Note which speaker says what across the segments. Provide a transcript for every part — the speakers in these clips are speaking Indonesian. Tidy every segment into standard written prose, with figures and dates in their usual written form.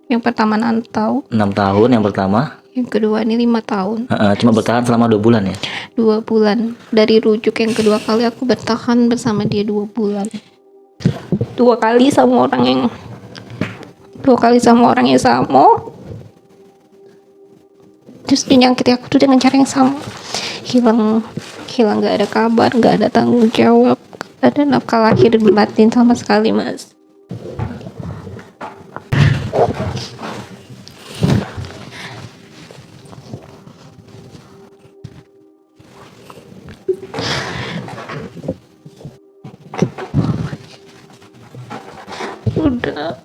Speaker 1: Yang pertama 6 tahun.
Speaker 2: 6 tahun yang pertama.
Speaker 1: Yang kedua ini 5 tahun.
Speaker 2: Cuma bertahan selama 2 bulan ya?
Speaker 1: 2 bulan. Dari rujuk yang kedua kali aku bertahan bersama dia 2 bulan. 2 kali sama orang yang sama. Terus dia nyakiti aku tuh dengan cara yang sama. Hilang gak ada kabar, gak ada tanggung jawab, gak ada nafkah lahir dan batin sama sekali, Mas. Udah.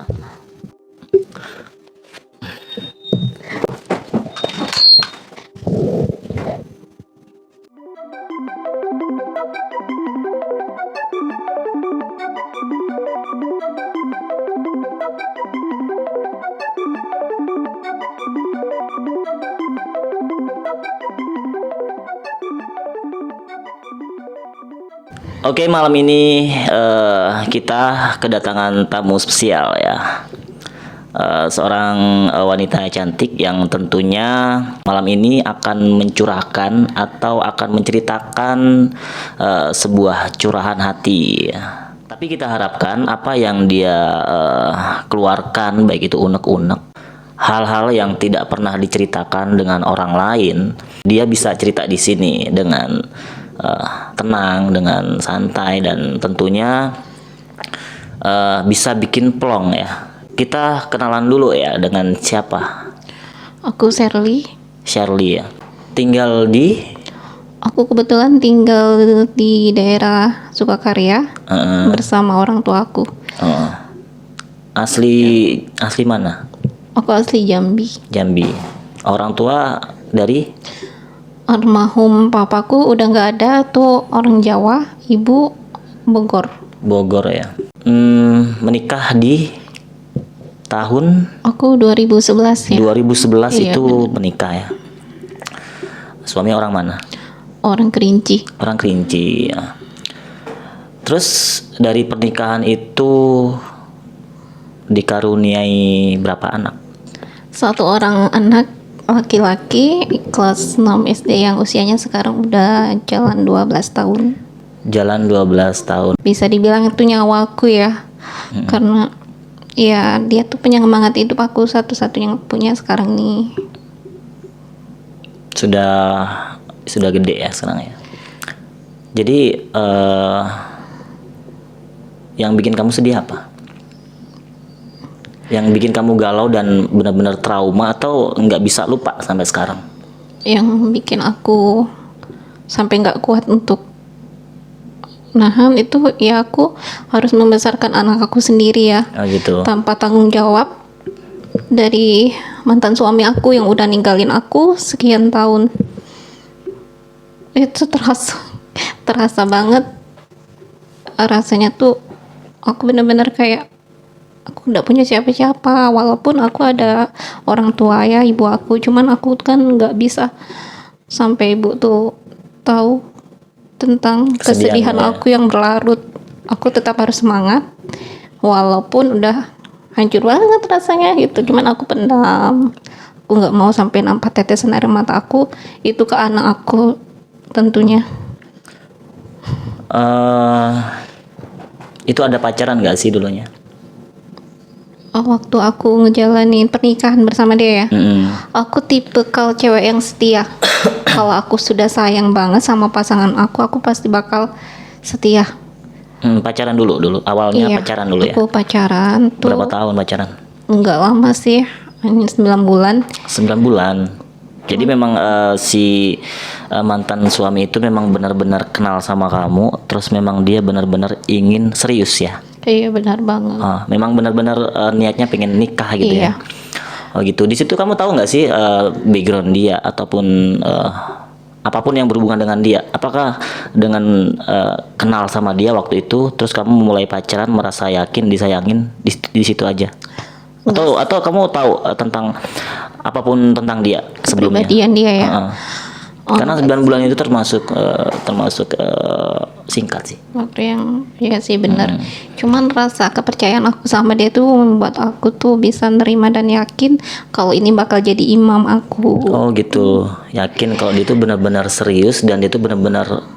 Speaker 2: Oke, malam ini kita kedatangan tamu spesial ya. Seorang wanita cantik yang tentunya malam ini akan mencurahkan atau akan menceritakan sebuah curahan hati. Tapi kita harapkan apa yang dia keluarkan, baik itu unek-unek, hal-hal yang tidak pernah diceritakan dengan orang lain, dia bisa cerita di sini dengan tenang, dengan santai, dan tentunya bisa bikin plong ya. Kita kenalan dulu ya, dengan siapa?
Speaker 1: Aku Shirley.
Speaker 2: Ya. Tinggal di?
Speaker 1: Aku kebetulan tinggal di daerah Sukakarya bersama orang tua aku.
Speaker 2: Asli mana?
Speaker 1: Aku asli Jambi.
Speaker 2: Orang tua dari?
Speaker 1: Almarhum papaku udah nggak ada, tuh orang Jawa, ibu Bogor
Speaker 2: ya. Menikah di tahun?
Speaker 1: Aku 2011 ya.
Speaker 2: 2011
Speaker 1: iya,
Speaker 2: itu
Speaker 1: bener.
Speaker 2: Menikah ya. Suami orang mana?
Speaker 1: Orang Kerinci
Speaker 2: ya. Terus dari pernikahan itu dikaruniai berapa anak?
Speaker 1: 1 orang anak laki-laki kelas 6 SD yang usianya sekarang udah jalan 12 tahun.
Speaker 2: Jalan 12 tahun.
Speaker 1: Bisa dibilang itu nyawaku ya. Karena ya dia tuh penyemangat hidup aku, satu-satunya yang punya sekarang nih.
Speaker 2: Sudah gede ya sekarang ya. Jadi yang bikin kamu sedih apa? Yang bikin kamu galau dan benar-benar trauma atau nggak bisa lupa sampai sekarang?
Speaker 1: Yang bikin aku sampai nggak kuat untuk nahan itu ya, aku harus membesarkan anak aku sendiri ya.
Speaker 2: Oh gitu.
Speaker 1: Tanpa tanggung jawab dari mantan suami aku yang udah ninggalin aku sekian tahun. Itu terasa banget. Rasanya tuh aku benar-benar kayak aku nggak punya siapa-siapa, walaupun aku ada orang tua ya, ibu aku, cuman aku kan nggak bisa sampai ibu tuh tahu tentang kesedihan
Speaker 2: ya.
Speaker 1: Aku yang berlarut. Aku tetap harus semangat walaupun udah hancur banget rasanya gitu, cuman aku pendam. Aku nggak mau sampai nampak tetesan air mata aku itu ke anak aku tentunya.
Speaker 2: Itu ada pacaran nggak sih dulunya?
Speaker 1: Waktu aku ngejalanin pernikahan bersama dia ya, aku tipikal cewek yang setia. Kalau aku sudah sayang banget sama pasangan aku pasti bakal setia.
Speaker 2: Pacaran dulu awalnya.
Speaker 1: Iya,
Speaker 2: pacaran dulu ya.
Speaker 1: Aku pacaran tuh.
Speaker 2: Berapa tahun pacaran?
Speaker 1: Enggak lama sih, hanya 9 bulan.
Speaker 2: 9 bulan. Jadi memang si mantan suami itu memang benar-benar kenal sama kamu, terus memang dia benar-benar ingin serius ya?
Speaker 1: Iya, benar banget.
Speaker 2: Memang benar-benar niatnya pengen nikah gitu
Speaker 1: Iya.
Speaker 2: ya? Oh gitu. Di situ kamu tahu nggak sih background dia ataupun apapun yang berhubungan dengan dia? Apakah dengan kenal sama dia waktu itu, terus kamu mulai pacaran, merasa yakin disayangin di situ aja? Atau kamu tahu tentang apapun tentang dia sebelumnya?
Speaker 1: Kepribadian dia ya. Oh,
Speaker 2: Karena 9 bulan itu termasuk singkat sih.
Speaker 1: waktu yang ya sih bener. Cuman rasa kepercayaan aku sama dia tuh membuat aku tuh bisa nerima dan yakin kalau ini bakal jadi imam aku.
Speaker 2: Oh gitu, yakin kalau dia itu benar-benar serius dan dia itu benar-benar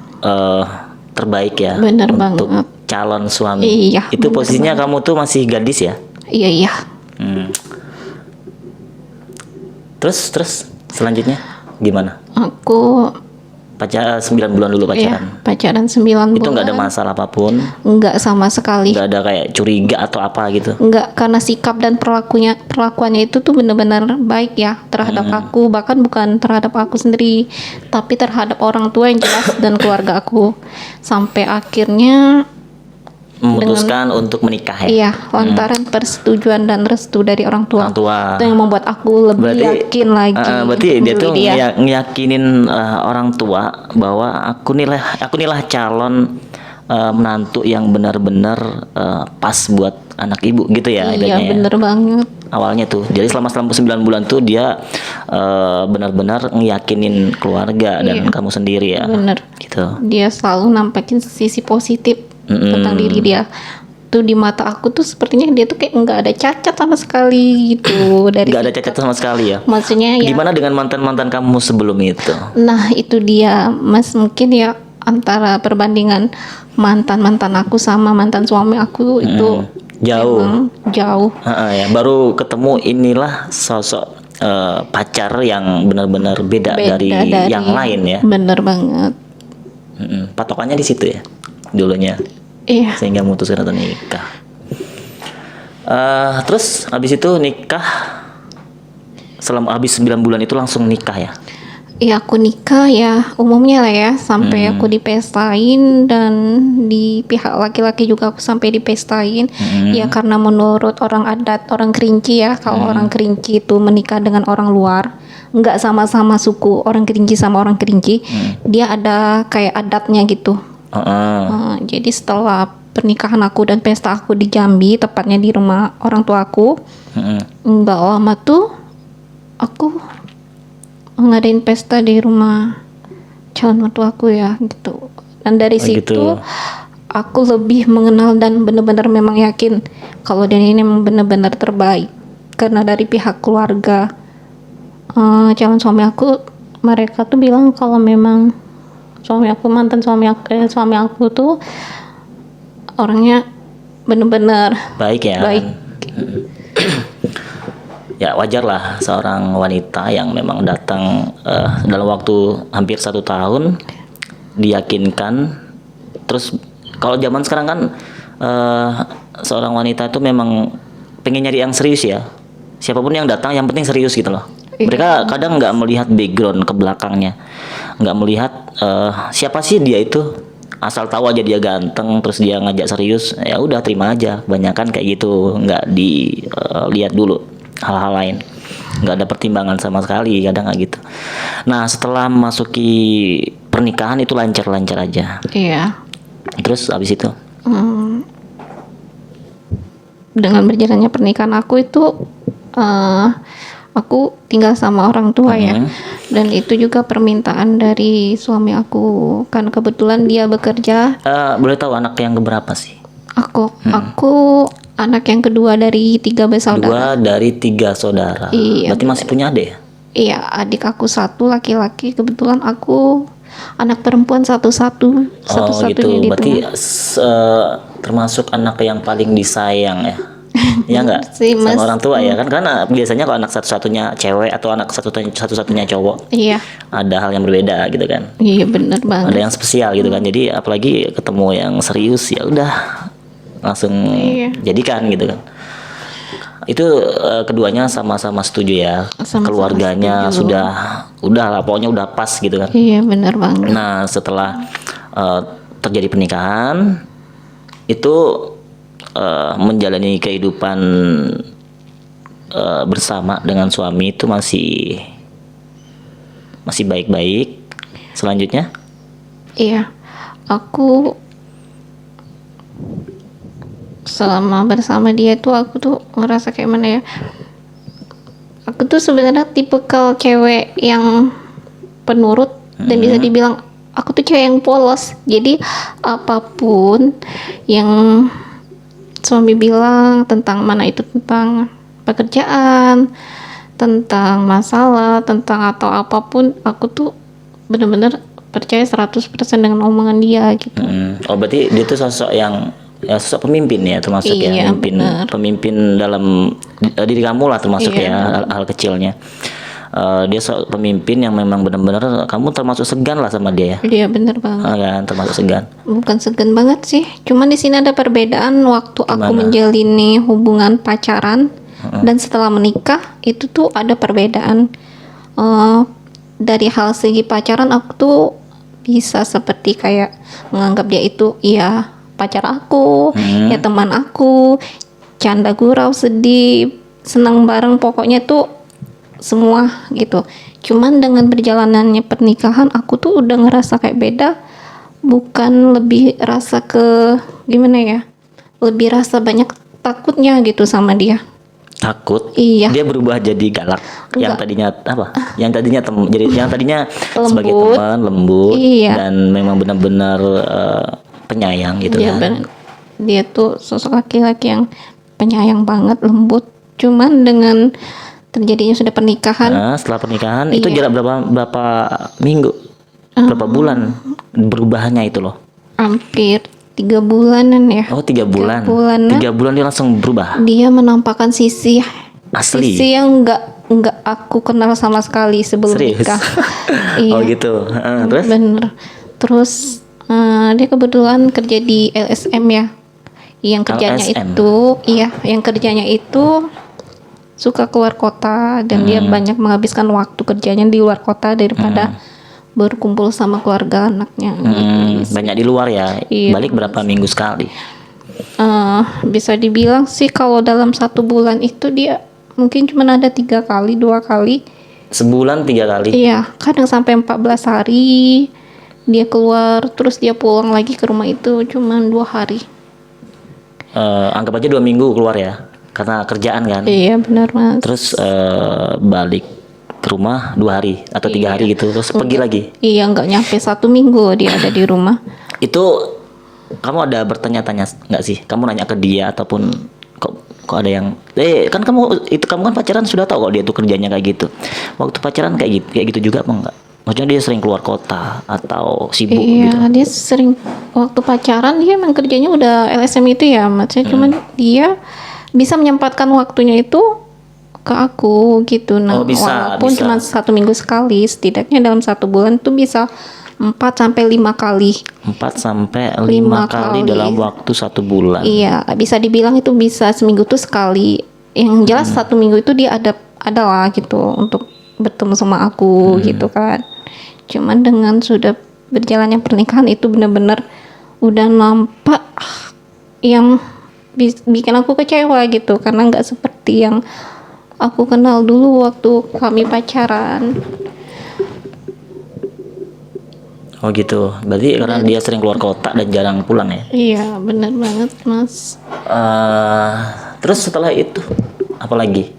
Speaker 2: terbaik ya
Speaker 1: Bener
Speaker 2: untuk
Speaker 1: banget.
Speaker 2: calon suami.
Speaker 1: Iya,
Speaker 2: Itu
Speaker 1: bener
Speaker 2: posisinya kamu tuh masih gadis ya?
Speaker 1: Iya iya.
Speaker 2: Hmm. Terus selanjutnya gimana?
Speaker 1: Aku
Speaker 2: Pacaran 9 bulan dulu
Speaker 1: ya
Speaker 2: pacaran.
Speaker 1: pacaran 9 bulan.
Speaker 2: Itu nggak ada masalah apapun,
Speaker 1: Nggak sama sekali.
Speaker 2: nggak ada kayak curiga atau apa gitu.
Speaker 1: Nggak, karena sikap dan perlakuannya itu tuh benar-benar baik ya terhadap aku, bahkan bukan terhadap aku sendiri tapi terhadap orang tua yang jelas dan keluarga aku, sampai akhirnya
Speaker 2: Memutuskan untuk menikah ya.
Speaker 1: iya lantaran persetujuan dan restu dari orang tua.
Speaker 2: Orang tua.
Speaker 1: Itu yang membuat aku lebih yakin lagi.
Speaker 2: Berarti dia tuh
Speaker 1: memilih
Speaker 2: ngeyakinin orang tua bahwa aku inilah calon menantu yang benar-benar pas buat anak ibu gitu ya.
Speaker 1: Iya
Speaker 2: idenya ya.
Speaker 1: bener banget.
Speaker 2: Awalnya tuh, jadi selama 9 bulan tuh dia benar-benar ngeyakinin keluarga dan kamu sendiri ya.
Speaker 1: Bener.
Speaker 2: Gitu.
Speaker 1: Dia selalu nampakin sisi positif tentang diri dia. Tuh di mata aku tuh sepertinya dia tuh kayak nggak ada cacat sama sekali gitu dari
Speaker 2: Gak ada cacat sama sekali ya.
Speaker 1: maksudnya ya.
Speaker 2: Gimana dengan mantan-mantan kamu sebelum itu?
Speaker 1: Nah itu dia Mas, mungkin ya antara perbandingan mantan aku sama mantan suami aku itu
Speaker 2: Jauh.
Speaker 1: memang jauh.
Speaker 2: Ya, baru ketemu inilah sosok pacar yang benar-benar beda dari yang lain ya.
Speaker 1: Bener banget.
Speaker 2: Patokannya di situ ya dulunya,
Speaker 1: Iya.
Speaker 2: sehingga memutuskan untuk nikah. Terus habis itu nikah, selama habis 9 bulan itu langsung nikah ya?
Speaker 1: Ya aku nikah ya umumnya lah ya, sampai aku dipestain dan di pihak laki-laki juga aku sampai dipestain. Ya karena menurut orang adat orang Kerinci ya, kalau orang Kerinci itu menikah dengan orang luar, nggak sama-sama suku orang Kerinci sama orang Kerinci, dia ada kayak adatnya gitu. Jadi setelah pernikahan aku dan pesta aku di Jambi, tepatnya di rumah orang tua aku, nggak lama tuh aku ngadain pesta di rumah calon mertua aku ya gitu. Dan dari situ
Speaker 2: gitu.
Speaker 1: aku lebih mengenal dan benar-benar memang yakin kalau dia ini memang benar-benar terbaik, karena dari pihak keluarga calon suami aku, mereka tuh bilang kalau memang mantan suami aku tuh orangnya benar-benar
Speaker 2: Baik ya.
Speaker 1: baik.
Speaker 2: Ya wajar lah seorang wanita yang memang datang dalam waktu hampir 1 tahun diyakinkan. Terus kalau zaman sekarang kan seorang wanita itu memang pengen nyari yang serius ya. Siapapun yang datang yang penting serius gitu loh. Mereka kadang nggak melihat background ke belakangnya, nggak melihat siapa sih dia itu. Asal tahu aja dia ganteng, terus dia ngajak serius, ya udah terima aja. Banyakan kayak gitu, nggak dilihat dulu hal-hal lain, nggak ada pertimbangan sama sekali, kadang nggak gitu. Nah setelah memasuki pernikahan itu lancar-lancar aja.
Speaker 1: Iya.
Speaker 2: Terus abis itu
Speaker 1: Dengan berjalannya pernikahan aku itu aku tinggal sama orang tua ya, dan itu juga permintaan dari suami aku kan kebetulan dia bekerja.
Speaker 2: boleh tahu anak yang keberapa sih?
Speaker 1: Aku anak yang kedua dari 3 bersaudara.
Speaker 2: 2 dari 3 saudara.
Speaker 1: Iya,
Speaker 2: Berarti masih punya adik ya?
Speaker 1: Iya, adik aku 1 laki-laki, kebetulan aku anak perempuan satu-satunya
Speaker 2: gitu.
Speaker 1: di
Speaker 2: Berarti
Speaker 1: rumah.
Speaker 2: termasuk anak yang paling disayang ya? Ya nggak?
Speaker 1: Si Mas.
Speaker 2: Sama orang tua ya kan? Karena biasanya kalau anak satu-satunya cewek atau anak satu-satunya cowok,
Speaker 1: Iya,
Speaker 2: ada hal yang berbeda gitu kan?
Speaker 1: iya bener banget.
Speaker 2: Ada yang spesial gitu kan? Jadi apalagi ketemu yang serius, ya udah langsung jadikan gitu kan? Itu keduanya sama-sama setuju ya.
Speaker 1: Sama-sama
Speaker 2: Keluarganya
Speaker 1: setuju.
Speaker 2: udah lah, pokoknya udah pas gitu kan?
Speaker 1: Iya bener banget.
Speaker 2: Nah setelah terjadi pernikahan itu menjalani kehidupan bersama dengan suami itu masih baik-baik. Selanjutnya
Speaker 1: Iya, aku selama bersama dia tuh aku tuh ngerasa kayak mana ya, aku tuh sebenarnya tipikal cewek yang penurut dan bisa dibilang aku tuh cewek yang polos. Jadi apapun yang suami bilang tentang mana itu, tentang pekerjaan, tentang masalah, tentang atau apapun, aku tuh bener-bener percaya 100% dengan omongan dia gitu.
Speaker 2: Oh berarti dia tuh sosok yang ya sosok pemimpin ya, termasuk
Speaker 1: Iya,
Speaker 2: ya pemimpin dalam diri kamu lah, termasuk
Speaker 1: Iya,
Speaker 2: ya hal kecilnya. Dia sosok pemimpin yang memang benar-benar kamu termasuk segan lah sama dia ya.
Speaker 1: Dia bener banget.
Speaker 2: Kan termasuk segan.
Speaker 1: Bukan segan banget sih, cuman di sini ada perbedaan waktu aku
Speaker 2: Gimana?
Speaker 1: menjalini hubungan pacaran dan setelah menikah itu tuh ada perbedaan. Dari hal segi pacaran aku tuh bisa seperti kayak menganggap dia itu ya pacar aku, ya teman aku, canda gurau, sedih, senang bareng, pokoknya tuh semua gitu. Cuman dengan berjalanannya pernikahan aku tuh udah ngerasa kayak beda, bukan lebih rasa ke gimana ya, lebih rasa banyak takutnya gitu sama dia.
Speaker 2: Takut?
Speaker 1: Iya.
Speaker 2: Dia berubah jadi galak. Yang
Speaker 1: Enggak.
Speaker 2: tadinya apa? Yang tadinya jadi yang tadinya sebagai
Speaker 1: Lembut.
Speaker 2: teman lembut
Speaker 1: Iya.
Speaker 2: dan memang benar-benar penyayang gitu
Speaker 1: Dia
Speaker 2: kan.
Speaker 1: dia tuh sosok laki-laki yang penyayang banget, lembut. Cuman dengan terjadinya sudah pernikahan,
Speaker 2: Nah, setelah pernikahan itu
Speaker 1: Iya.
Speaker 2: jarak berapa minggu? Berapa bulan berubahannya itu loh?
Speaker 1: hampir 3 bulanan ya.
Speaker 2: Oh 3 bulan.
Speaker 1: 3 bulanan.
Speaker 2: 3 bulan dia langsung berubah.
Speaker 1: Dia menampakkan sisi
Speaker 2: Asli.
Speaker 1: yang nggak aku kenal sama sekali sebelum
Speaker 2: Serius?
Speaker 1: nikah.
Speaker 2: Oh
Speaker 1: Iya,
Speaker 2: gitu. Terus?
Speaker 1: bener. Terus dia kebetulan kerja di LSM ya. Yang kerjanya
Speaker 2: LSM?
Speaker 1: yang kerjanya itu suka keluar kota dan dia banyak menghabiskan waktu kerjanya di luar kota daripada berkumpul sama keluarga anaknya.
Speaker 2: Banyak di luar ya.
Speaker 1: Iya.
Speaker 2: Balik berapa minggu sekali?
Speaker 1: Bisa dibilang sih kalau dalam 1 bulan itu dia mungkin cuma ada 3 kali, 2 kali.
Speaker 2: Sebulan 3 kali.
Speaker 1: Iya, kadang sampai 14 hari dia keluar, terus dia pulang lagi ke rumah itu cuma 2 hari.
Speaker 2: Anggap aja 2 minggu keluar ya, karena kerjaan kan.
Speaker 1: Iya benar mas.
Speaker 2: Terus balik ke rumah 2 hari atau 3 hari gitu, terus pergi lagi.
Speaker 1: Iya, nggak nyampe 1 minggu dia ada di rumah.
Speaker 2: Itu kamu ada bertanya-tanya nggak sih? Kamu nanya ke dia ataupun kok ada yang kan kamu kan pacaran sudah tahu kok dia tuh kerjanya kayak gitu. Waktu pacaran kayak gitu juga apa enggak? Maksudnya dia sering keluar kota atau sibuk gitu.
Speaker 1: Iya, dia sering waktu pacaran dia emang kerjanya udah LSM itu ya, maksudnya cuman dia bisa menyempatkan waktunya itu ke aku gitu. Nah,
Speaker 2: Oh, bisa.
Speaker 1: walaupun cuma 1 minggu sekali, setidaknya dalam 1 bulan tuh bisa 4 sampai 5 kali.
Speaker 2: 4 sampai 5
Speaker 1: 5
Speaker 2: kali
Speaker 1: kali.
Speaker 2: dalam waktu 1 bulan.
Speaker 1: Iya, bisa dibilang itu bisa seminggu tuh sekali. Yang jelas 1 minggu itu dia ada lah gitu untuk bertemu sama aku gitu kan. Cuman dengan sudah berjalannya pernikahan itu benar-benar udah nampak yang bikin aku kecewa gitu, karena nggak seperti yang aku kenal dulu waktu kami pacaran.
Speaker 2: Oh gitu. Berarti karena dia sering keluar kota dan jarang pulang ya.
Speaker 1: Iya, benar banget mas.
Speaker 2: Terus setelah itu apa lagi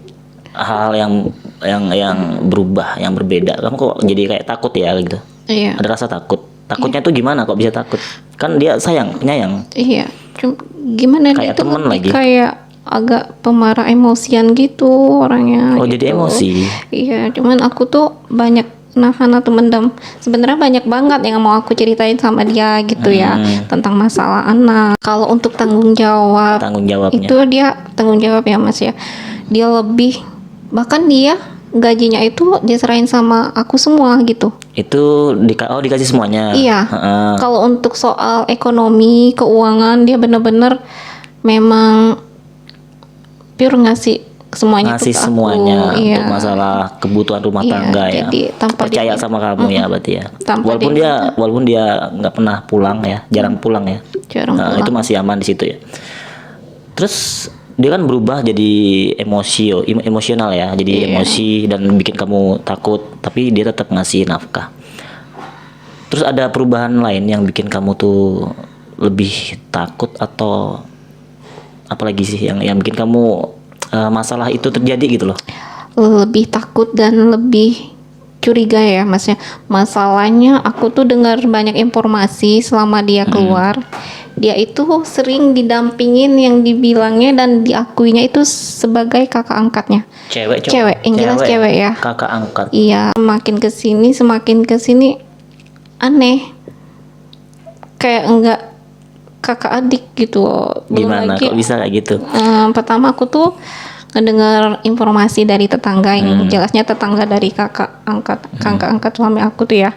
Speaker 2: hal yang berubah, yang berbeda? Kamu kok jadi kayak takut ya gitu?
Speaker 1: Iya.
Speaker 2: Ada rasa takut. Takutnya tuh gimana kok bisa takut? Kan dia sayang, penyayang.
Speaker 1: Iya, gimana
Speaker 2: Kayak
Speaker 1: dia tuh
Speaker 2: temen
Speaker 1: lebih
Speaker 2: lagi.
Speaker 1: kayak agak pemarah, emosian gitu orangnya.
Speaker 2: Oh, jadi emosi.
Speaker 1: Iya, cuman aku tuh banyak nahan atau mendam. Sebenarnya banyak banget yang mau aku ceritain sama dia gitu ya, tentang masalah anak. Kalau untuk tanggung jawabnya itu dia tanggung jawab ya mas ya. Dia lebih, bahkan dia gajinya itu diserahin sama aku semua gitu.
Speaker 2: Itu dikasih semuanya.
Speaker 1: Iya.
Speaker 2: Heeh.
Speaker 1: Kalau untuk soal ekonomi, keuangan dia bener-bener memang pure ngasih semuanya
Speaker 2: Ngasih
Speaker 1: tuh ke aku.
Speaker 2: semuanya
Speaker 1: Iya.
Speaker 2: untuk masalah kebutuhan rumah
Speaker 1: Iya,
Speaker 2: tangga ya.
Speaker 1: jadi tanpa
Speaker 2: Percaya sama kamu ya berarti ya.
Speaker 1: Tanpa
Speaker 2: Walaupun dia nggak pernah pulang ya, jarang pulang ya.
Speaker 1: Jarang
Speaker 2: Nah,
Speaker 1: pulang.
Speaker 2: itu masih aman di situ ya. Terus dia kan berubah jadi emosional ya, jadi
Speaker 1: Iya.
Speaker 2: emosi dan bikin kamu takut, tapi dia tetap ngasih nafkah. Terus ada perubahan lain yang bikin kamu tuh lebih takut atau apalagi sih yang bikin kamu masalah itu terjadi gitu loh?
Speaker 1: Lebih takut dan lebih curiga ya Mas ya. Masalahnya aku tuh dengar banyak informasi selama dia keluar. Dia itu sering didampingin yang dibilangnya dan diakuinya itu sebagai kakak angkatnya.
Speaker 2: Cewek, cowok?
Speaker 1: Cewek, yang jelas cewek ya.
Speaker 2: Kakak angkat.
Speaker 1: Iya, semakin kesini aneh. Kayak enggak kakak adik gitu. Belum
Speaker 2: Gimana
Speaker 1: lagi,
Speaker 2: kok bisa kayak gitu?
Speaker 1: pertama aku tuh ngedengar informasi dari tetangga yang jelasnya tetangga dari kakak angkat suami aku tuh ya.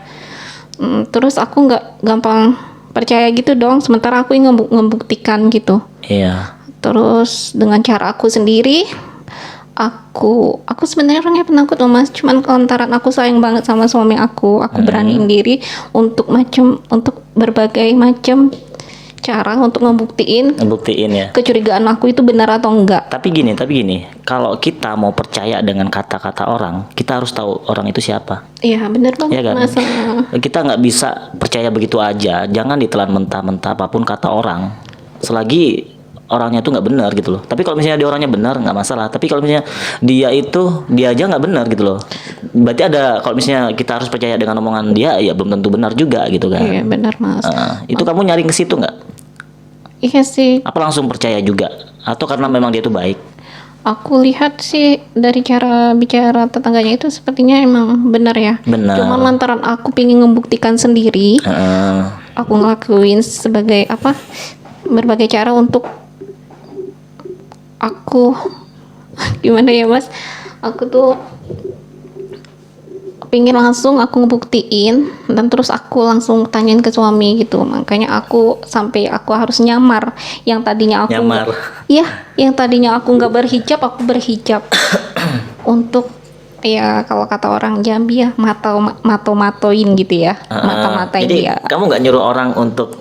Speaker 1: Terus aku nggak gampang percaya gitu dong. Sementara aku yang ngebuktikan gitu.
Speaker 2: Iya.
Speaker 1: Terus dengan cara aku sendiri, aku sebenarnya orangnya penakut loh Mas. Cuman lantaran aku sayang banget sama suami aku beraniin diri untuk berbagai macam cara untuk ngebuktiin
Speaker 2: ya.
Speaker 1: kecurigaan aku itu benar atau enggak.
Speaker 2: Tapi gini, kalau kita mau percaya dengan kata-kata orang, kita harus tahu orang itu siapa.
Speaker 1: Iya benar banget
Speaker 2: Iya kan?
Speaker 1: Mas.
Speaker 2: Kita nggak bisa percaya begitu aja. Jangan ditelan mentah-mentah apapun kata orang. Selagi orangnya tuh nggak benar gitu loh. Tapi kalau misalnya dia orangnya benar nggak masalah. Tapi kalau misalnya dia aja nggak benar gitu loh. Berarti kalau misalnya kita harus percaya dengan omongan dia, ya belum tentu benar juga gitu kan.
Speaker 1: Iya benar Mas.
Speaker 2: Itu kamu nyaring ke situ nggak?
Speaker 1: Iya sih.
Speaker 2: Apa langsung percaya juga? Atau karena memang dia tuh baik?
Speaker 1: Aku lihat sih dari cara bicara tetangganya itu sepertinya emang benar ya.
Speaker 2: Benar.
Speaker 1: Cuman lantaran aku pengen membuktikan sendiri, aku ngelakuin sebagai berbagai cara untuk aku gimana ya Mas? Aku tuh pingin langsung aku ngebuktiin dan terus aku langsung tanyain ke suami gitu. Makanya aku harus nyamar yang tadinya aku yang tadinya aku nggak berhijab, aku berhijab untuk ya kalau kata orang Jambi ya matoin gitu ya. Mata-matain
Speaker 2: jadi
Speaker 1: dia.
Speaker 2: Kamu nggak nyuruh orang untuk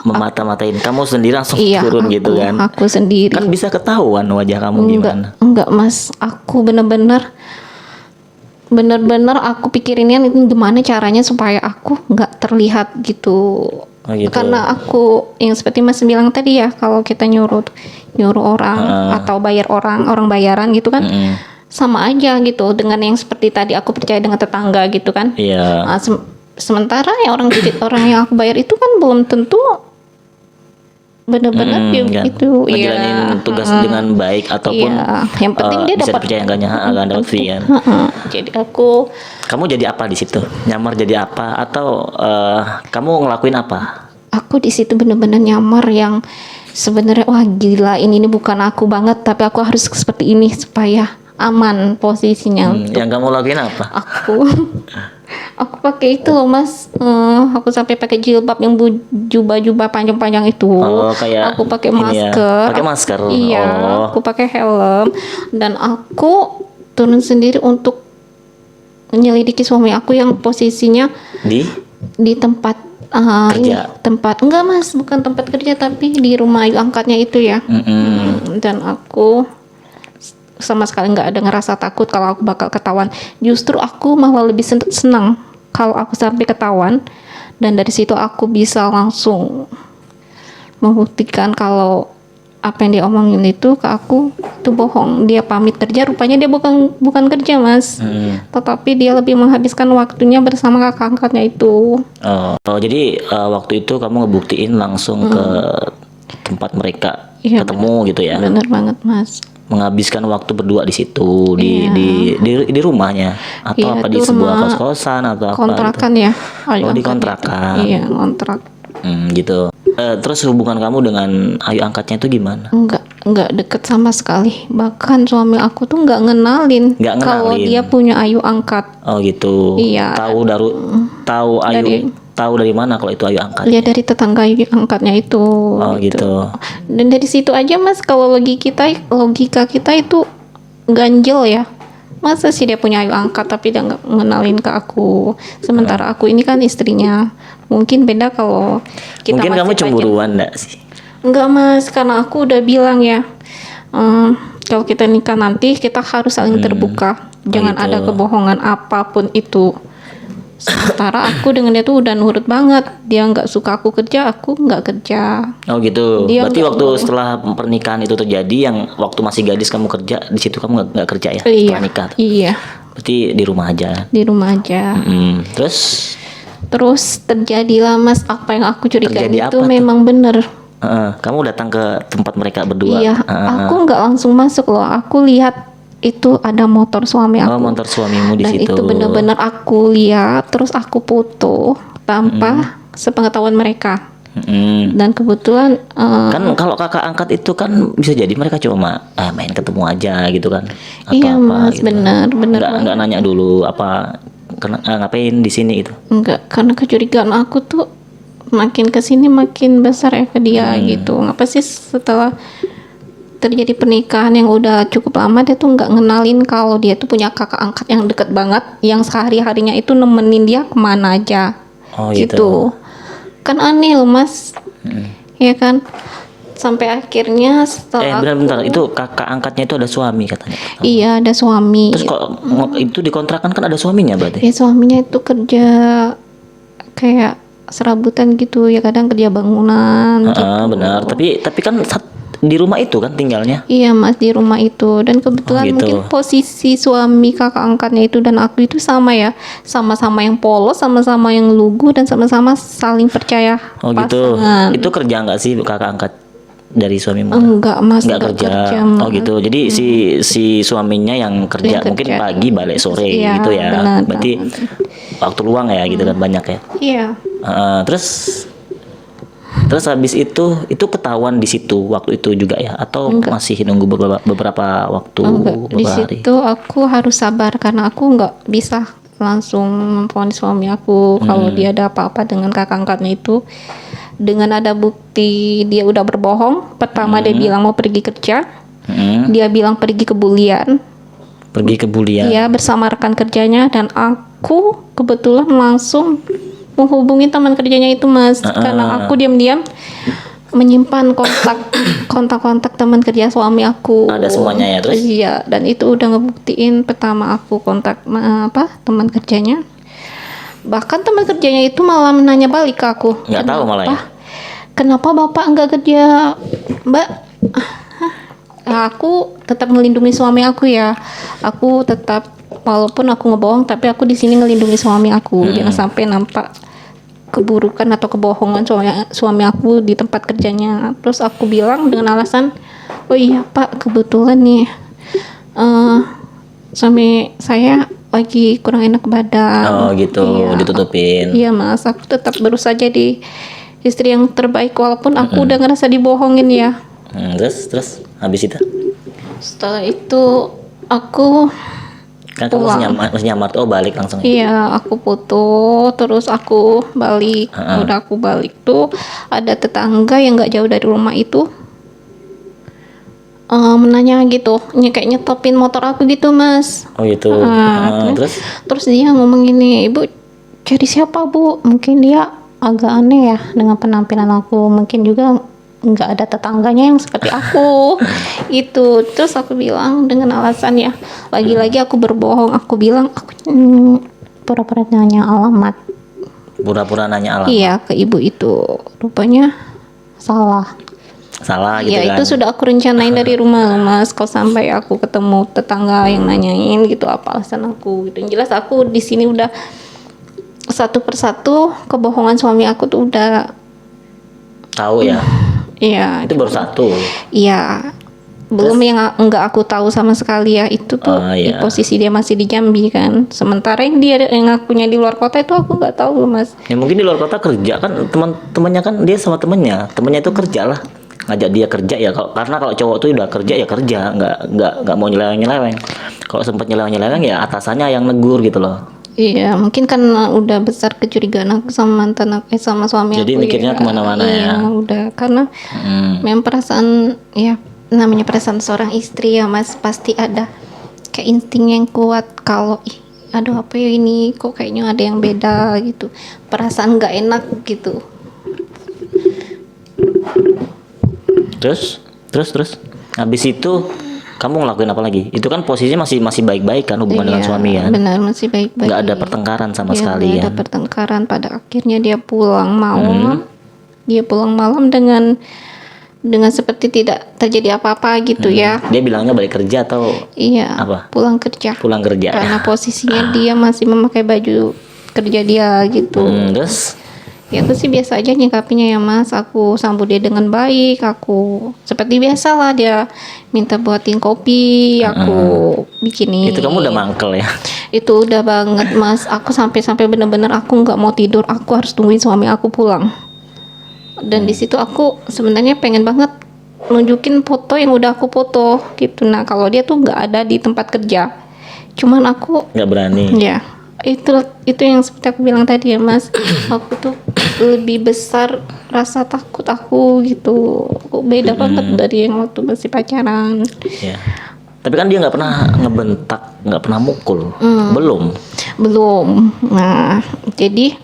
Speaker 2: memata-matain, kamu sendiri langsung turun gitu kan?
Speaker 1: Aku sendiri.
Speaker 2: Kan bisa ketahuan wajah kamu gimana?
Speaker 1: Enggak Mas, aku bener-bener aku pikirinnya gimana caranya supaya aku nggak terlihat gitu.
Speaker 2: Gitu.
Speaker 1: Karena aku yang seperti Mas bilang tadi ya, kalau kita nyuruh orang atau bayar orang bayaran gitu kan, sama aja gitu dengan yang seperti tadi aku percaya dengan tetangga gitu kan.
Speaker 2: Iya.
Speaker 1: Sementara ya orang yang aku bayar itu kan belum tentu benar-benar itu
Speaker 2: ngejalanin tugas dengan baik ataupun
Speaker 1: yang penting dia
Speaker 2: bisa
Speaker 1: dapat
Speaker 2: dipercaya enggaknya dapat fee kan.
Speaker 1: Jadi
Speaker 2: kamu jadi apa di situ? Nyamar jadi apa atau kamu ngelakuin apa?
Speaker 1: Aku di situ benar-benar nyamar yang sebenarnya wah gila ini bukan aku banget tapi aku harus seperti ini supaya aman posisinya.
Speaker 2: Yang kamu lakuin apa?
Speaker 1: Aku pakai itu loh Mas, aku sampai pakai jilbab yang jubah panjang-panjang itu.
Speaker 2: Kayak
Speaker 1: aku pakai masker.
Speaker 2: Pakai masker.
Speaker 1: Iya, aku pakai helm dan aku turun sendiri untuk menyelidiki suami aku yang posisinya di tempat
Speaker 2: kerja.
Speaker 1: Enggak Mas, bukan tempat kerja tapi di rumah ayu angkatnya itu ya. Dan aku sama sekali nggak ada ngerasa takut kalau aku bakal ketahuan. Justru aku malah lebih senang kalau aku sampai ketahuan dan dari situ aku bisa langsung membuktikan kalau apa yang dia omongin itu ke aku itu bohong. Dia pamit kerja, rupanya dia bukan kerja Mas, tetapi dia lebih menghabiskan waktunya bersama kakak angkatnya itu.
Speaker 2: Jadi waktu itu kamu ngebuktiin langsung ke tempat mereka ketemu gitu ya?
Speaker 1: Bener banget Mas.
Speaker 2: Menghabiskan waktu berdua di situ di rumahnya atau apa di sebuah kos-kosan atau
Speaker 1: kontrakan
Speaker 2: apa
Speaker 1: gitu.
Speaker 2: Di kontrakan.
Speaker 1: Iya, kontrak.
Speaker 2: Gitu. Terus hubungan kamu dengan ayu angkatnya itu gimana?
Speaker 1: Enggak deket sama sekali. Bahkan suami aku tuh enggak ngenalin kalau dia punya ayu angkat.
Speaker 2: Oh gitu.
Speaker 1: Iya.
Speaker 2: Tahu dari mana kalau itu ayu angkat?
Speaker 1: Ya dari tetangga ayu angkatnya itu.
Speaker 2: Oh gitu.
Speaker 1: Dan dari situ aja Mas, kalau logika kita itu ganjel ya. Masa sih dia punya ayu angkat tapi dia nggak ngenalin ke aku. Sementara aku ini kan istrinya. Mungkin beda kalau kita
Speaker 2: mungkin
Speaker 1: masih
Speaker 2: kamu cemburuan enggak sih?
Speaker 1: Enggak Mas, karena aku udah bilang ya. Kalau kita nikah nanti kita harus saling terbuka. Jangan ada kebohongan apapun itu. Sementara aku dengan dia tuh udah nurut banget. Dia nggak suka aku kerja, aku nggak kerja.
Speaker 2: Oh gitu. Berarti waktu setelah pernikahan itu terjadi, yang waktu masih gadis kamu kerja, di situ kamu nggak kerja ya?
Speaker 1: Iya.
Speaker 2: Setelah nikah.
Speaker 1: Iya.
Speaker 2: Berarti di rumah aja.
Speaker 1: di rumah aja. Terus terjadilah Mas apa yang aku curigain
Speaker 2: Terjadi
Speaker 1: itu
Speaker 2: apa tuh?
Speaker 1: memang bener.
Speaker 2: Kamu datang ke tempat mereka berdua.
Speaker 1: Iya, aku nggak langsung masuk loh. Aku lihat itu ada motor suami aku.
Speaker 2: Oh, motor suamimu di
Speaker 1: Dan
Speaker 2: situ.
Speaker 1: itu benar-benar aku lihat, terus aku foto tanpa sepengetahuan mereka. Dan kebetulan
Speaker 2: Kan kalau kakak angkat itu kan bisa jadi mereka cuma main ketemu aja gitu kan. Atau
Speaker 1: iya
Speaker 2: apa
Speaker 1: Mas,
Speaker 2: gitu.
Speaker 1: benar
Speaker 2: Nggak nanya dulu apa ngapain di sini gitu.
Speaker 1: enggak, karena kecurigaan aku tuh makin kesini makin besar ya ke dia gitu. Ngapa sih setelah terjadi pernikahan yang udah cukup lama dia tuh nggak ngenalin kalau dia tuh punya kakak angkat yang deket banget, yang sehari-harinya itu nemenin dia kemana aja.
Speaker 2: Oh gitu.
Speaker 1: Kan aneh loh Mas. Ya kan, sampai akhirnya setelah
Speaker 2: Bentar, itu kakak angkatnya itu ada suami katanya.
Speaker 1: iya ada suami.
Speaker 2: Terus kok itu dikontrakan kan ada suaminya berarti?
Speaker 1: Ya suaminya itu kerja kayak serabutan gitu ya, kadang kerja bangunan gitu.
Speaker 2: Benar. Tapi kan di rumah itu kan tinggalnya.
Speaker 1: Iya Mas, di rumah itu. Dan kebetulan
Speaker 2: gitu.
Speaker 1: mungkin posisi suami kakak angkatnya itu dan aku itu sama ya, sama-sama yang polos, sama-sama yang lugu, dan sama-sama saling percaya
Speaker 2: Oh gitu.
Speaker 1: pasangan.
Speaker 2: Itu kerja nggak sih kakak angkat dari suamimu?
Speaker 1: Enggak Mas,
Speaker 2: Nggak kerja.
Speaker 1: Mas.
Speaker 2: Oh gitu. Jadi si suaminya yang kerja
Speaker 1: Yang
Speaker 2: mungkin
Speaker 1: kerja.
Speaker 2: pagi balik sore
Speaker 1: Iya,
Speaker 2: gitu ya.
Speaker 1: benar.
Speaker 2: Berarti waktu luang ya gitu kan banyak ya.
Speaker 1: Iya.
Speaker 2: Terus habis itu ketahuan di situ waktu itu juga ya, atau masih nunggu beberapa waktu,
Speaker 1: Enggak, di
Speaker 2: beberapa hari?
Speaker 1: situ aku harus sabar karena aku nggak bisa langsung memvonis suami aku kalau dia ada apa-apa dengan kakak angkatnya itu. Dengan ada bukti dia udah berbohong. Pertama dia bilang mau pergi kerja, dia bilang pergi ke bulian,
Speaker 2: Pergi ke bulian.
Speaker 1: iya bersama rekan kerjanya, dan aku kebetulan langsung menghubungi teman kerjanya itu Mas, karena aku diam-diam menyimpan kontak-kontak teman kerja suami aku.
Speaker 2: Ada semuanya ya, terus?
Speaker 1: Iya, dan itu udah ngebuktiin. Pertama aku kontak teman kerjanya, bahkan teman kerjanya itu malah menanya balik ke aku.
Speaker 2: Nggak tahu malah ya?
Speaker 1: Kenapa bapak nggak kerja Mbak? Aku tetap melindungi suami aku ya. Aku tetap, walaupun aku ngebohong, tapi aku di sini ngelindungi suami aku. Jangan sampai nampak keburukan atau kebohongan suami aku di tempat kerjanya. Terus aku bilang dengan alasan, oh iya Pak, kebetulan nih suami saya lagi kurang enak badan.
Speaker 2: Oh gitu,
Speaker 1: Iya.
Speaker 2: ditutupin.
Speaker 1: Iya Mas, aku tetap berusaha jadi istri yang terbaik walaupun aku udah ngerasa dibohongin ya.
Speaker 2: Terus habis itu
Speaker 1: Setelah itu aku
Speaker 2: kan kamu masih nyamar tuh, balik langsung.
Speaker 1: iya, aku foto terus aku balik. Udah aku balik tuh ada tetangga yang nggak jauh dari rumah itu menanya gitu, kayak nyetopin motor aku gitu Mas.
Speaker 2: Oh gitu. Terus
Speaker 1: dia ngomong gini, Ibu cari siapa Bu? Mungkin dia agak aneh ya dengan penampilan aku, mungkin juga nggak ada tetangganya yang seperti aku. Itu terus aku bilang dengan alasan ya, lagi-lagi aku berbohong, aku bilang aku pura-pura nanya alamat.
Speaker 2: Pura-pura nanya alamat.
Speaker 1: Iya, ke ibu itu. Rupanya salah
Speaker 2: gitu
Speaker 1: ya,
Speaker 2: kan.
Speaker 1: itu sudah aku rencanain dari rumah loh Mas. Kalau sampai aku ketemu tetangga yang nanyain gitu apa alasan aku gitu, yang jelas aku di sini udah satu persatu kebohongan suami aku tuh udah
Speaker 2: tahu ya.
Speaker 1: Iya,
Speaker 2: Itu baru satu.
Speaker 1: iya, belum yang enggak aku tahu sama sekali ya, itu tuh di posisi dia masih di Jambi kan. Sementara yang dia yang akunya di luar kota itu aku nggak tahu loh Mas.
Speaker 2: Ya mungkin di luar kota kerja kan, teman-temannya kan dia sama temennya itu kerja lah, ngajak dia kerja ya. Karena kalau cowok tuh udah kerja ya kerja, nggak mau nyeleweng. Kalau sempat nyeleweng ya atasannya yang negur gitu loh.
Speaker 1: Iya, mungkin kan udah besar kecurigaan aku sama mantan aku, sama suami
Speaker 2: Jadi
Speaker 1: aku. Jadi
Speaker 2: mikirnya kemana-mana ya.
Speaker 1: Iya, udah, karena memang perasaan ya, namanya perasaan seorang istri ya Mas, pasti ada kayak insting yang kuat kalau aduh apa ya ini, kok kayaknya ada yang beda gitu, perasaan nggak enak gitu.
Speaker 2: Terus habis itu kamu ngelakuin apa lagi? Itu kan posisinya masih baik-baik kan hubungan dengan suami ya?
Speaker 1: Benar, masih baik-baik.
Speaker 2: Nggak ada pertengkaran sama sekali
Speaker 1: ya? Nggak ada pertengkaran. Pada akhirnya dia pulang malam. Dia pulang malam dengan dengan seperti tidak terjadi apa-apa gitu ya.
Speaker 2: Dia bilangnya balik kerja atau
Speaker 1: Iya,
Speaker 2: apa?
Speaker 1: pulang kerja.
Speaker 2: Pulang kerja.
Speaker 1: Karena posisinya dia masih memakai baju kerja dia gitu.
Speaker 2: Terus
Speaker 1: Ya aku sih biasa aja nyikapinya ya Mas. Aku sambut dia dengan baik. Aku seperti biasa lah, dia minta buatin kopi, aku bikinin.
Speaker 2: itu kamu udah mangkel ya?
Speaker 1: Itu udah banget Mas. Aku sampai bener-bener aku nggak mau tidur. Aku harus tungguin suami aku pulang. Dan di situ aku sebenarnya pengen banget nunjukin foto yang udah aku foto gitu. Nah kalau dia tuh nggak ada di tempat kerja. Cuman aku
Speaker 2: Nggak berani.
Speaker 1: ya itu yang seperti aku bilang tadi ya Mas. Aku tuh lebih besar rasa takut aku gitu. Kok beda banget dari yang waktu masih pacaran.
Speaker 2: Ya. Tapi kan dia nggak pernah ngebentak, nggak pernah mukul.
Speaker 1: Belum. Nah jadi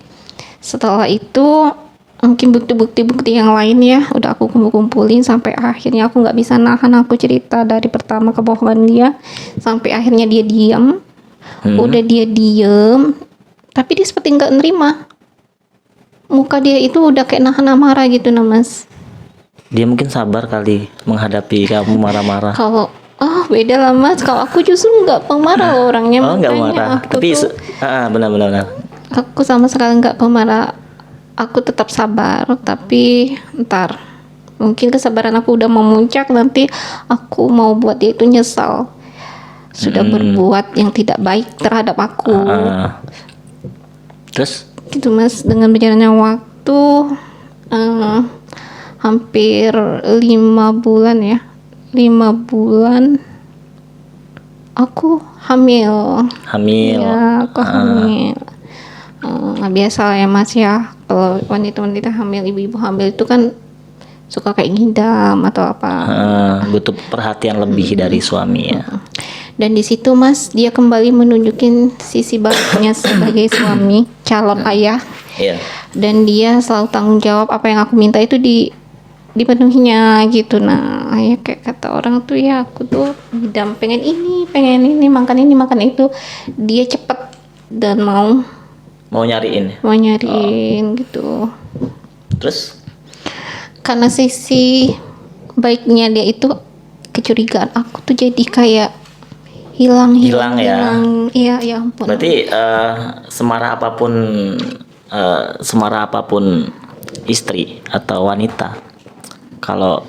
Speaker 1: setelah itu mungkin bukti-bukti yang lain ya udah aku kumpulin sampai akhirnya aku nggak bisa nahan, aku cerita dari pertama kebohongan dia sampai akhirnya dia diam. Udah dia diem tapi dia seperti nggak nerima, muka dia itu udah kayak nahan amarah gitu nah Mas.
Speaker 2: Dia mungkin sabar kali menghadapi kamu marah-marah.
Speaker 1: Kalau beda lah Mas, kalau aku justru nggak pemarah loh orangnya.
Speaker 2: Oh, nggak
Speaker 1: Makanya
Speaker 2: marah.
Speaker 1: aku
Speaker 2: Tapi
Speaker 1: tuh,
Speaker 2: benar-benar.
Speaker 1: aku sama sekali nggak pemarah. Aku tetap sabar, tapi ntar mungkin kesabaran aku udah memuncak, nanti aku mau buat dia itu nyesal sudah berbuat yang tidak baik terhadap aku.
Speaker 2: Terus
Speaker 1: Gitu Mas, dengan berjalannya waktu hampir 5 bulan ya, 5 bulan aku hamil. Ya, aku hamil. Biasa lah ya Mas ya, kalau wanita-wanita hamil, ibu-ibu hamil itu kan suka kayak ngidam atau apa.
Speaker 2: butuh perhatian lebih dari suami ya.
Speaker 1: Dan di situ Mas dia kembali menunjukin sisi baiknya sebagai suami, calon ayah.
Speaker 2: Iya.
Speaker 1: Dan dia selalu tanggung jawab, apa yang aku minta itu dipenuhinya gitu. Nah ya kayak kata orang tuh ya, aku tuh ngidam pengen ini makan itu, dia cepet dan mau nyariin gitu.
Speaker 2: Terus
Speaker 1: Karena sisi baiknya dia itu, kecurigaan aku tuh jadi kayak hilang
Speaker 2: ya.
Speaker 1: Iya ya ampun.
Speaker 2: Berarti semarah apapun istri atau wanita, kalau